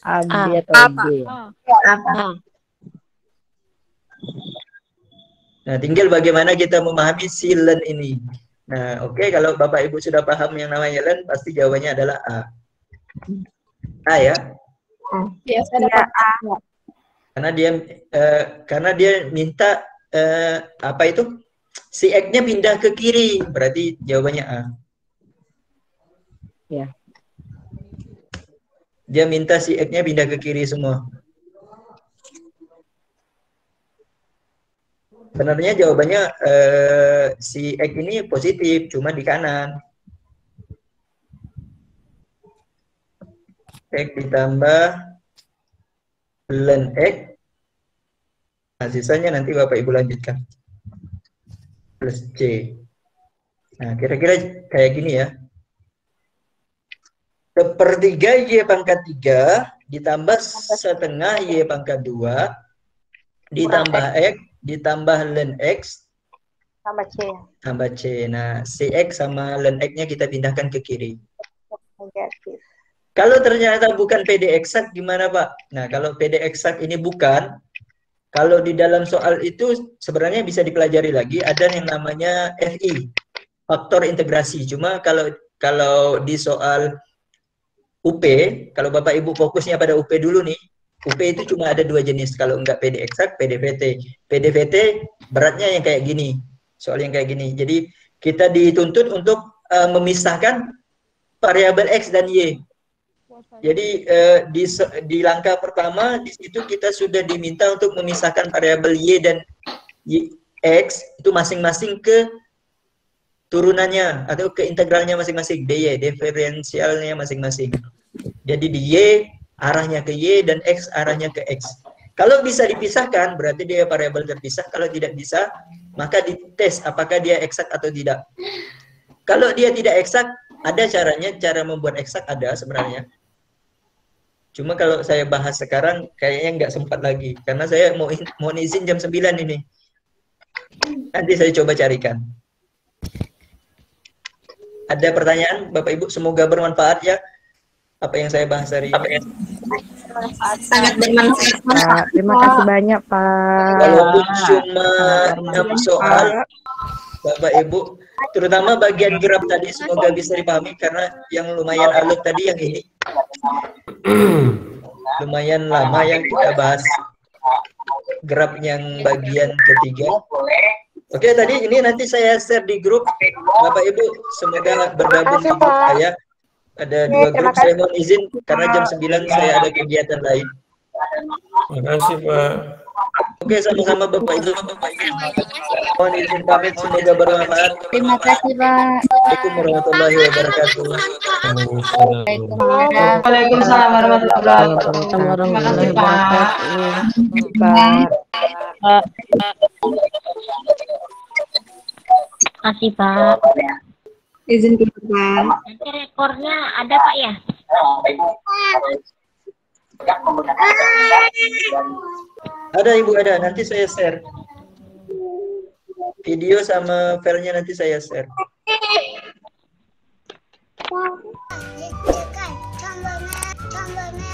A, B atau D. Nah, tinggal bagaimana kita memahami si len ini. Nah, oke, kalau Bapak Ibu sudah paham yang namanya len, pasti jawabannya adalah A. A ya? Ya, A. Karena dia minta apa itu? Si X-nya pindah ke kiri, berarti jawabannya A. Ya. Dia minta si X-nya pindah ke kiri semua. Sebenarnya jawabannya si X ini positif, cuma di kanan. X ditambah len X. Nah, sisanya nanti Bapak Ibu lanjutkan. Plus C. Nah, kira-kira kayak gini ya. 1/3 Y pangkat 3 ditambah setengah Y pangkat 2 ditambah X ditambah len X tambah C. Tambah C. Nah, CX sama len X-nya kita pindahkan ke kiri. Negatif. Kalau ternyata bukan PD eksak gimana Pak? Nah, kalau PD eksak ini bukan, kalau di dalam soal itu sebenarnya bisa dipelajari lagi, ada yang namanya FI, faktor integrasi. Cuma kalau di soal UP, kalau Bapak Ibu fokusnya pada UP dulu nih, UP itu cuma ada 2 jenis, kalau enggak PD eksak, PDVT. PDVT beratnya yang kayak gini, soal yang kayak gini. Jadi kita dituntut untuk memisahkan variabel X dan Y. Jadi di langkah pertama di situ kita sudah diminta untuk memisahkan variabel Y dan X itu masing-masing ke turunannya atau ke integralnya masing-masing, DY, diferensialnya masing-masing. Jadi di Y arahnya ke Y dan X arahnya ke X. Kalau bisa dipisahkan berarti dia variabel terpisah, kalau tidak bisa maka dites apakah dia eksak atau tidak. Kalau dia tidak eksak, ada caranya, cara membuat eksak ada sebenarnya. Cuma kalau saya bahas sekarang kayaknya nggak sempat lagi karena saya mau izin jam 9 ini. Nanti saya coba carikan. Ada pertanyaan Bapak Ibu? Semoga bermanfaat ya apa yang saya bahas hari ini. Sangat bermanfaat Pak. Terima kasih banyak Pak. Walaupun cuma 6 soal Bapak Ibu, terutama bagian graf tadi semoga bisa dipahami karena yang lumayan alot tadi yang ini. Lumayan lama yang kita bahas graf yang bagian ketiga. Oke, tadi ini nanti saya share di grup Bapak Ibu, semoga bergabung di grup saya. Ada 2 grup, saya mohon izin karena jam 9 saya ada kegiatan lain. Terima kasih Pak. Oke, sama-sama Bapak Ibu. Mohon izin pamit, semoga bermanfaat. Terima kasih Pak. Assalamualaikum warahmatullahi wabarakatuh. Waalaikumsalam warahmatullahi wabarakatuh. Terima kasih Pak. Kasih Pak. Izin Pak. Nanti rekornya ada Pak ya? Ada Ibu, ada. Nanti saya share. Video sama filenya nanti saya share. Tombol merah,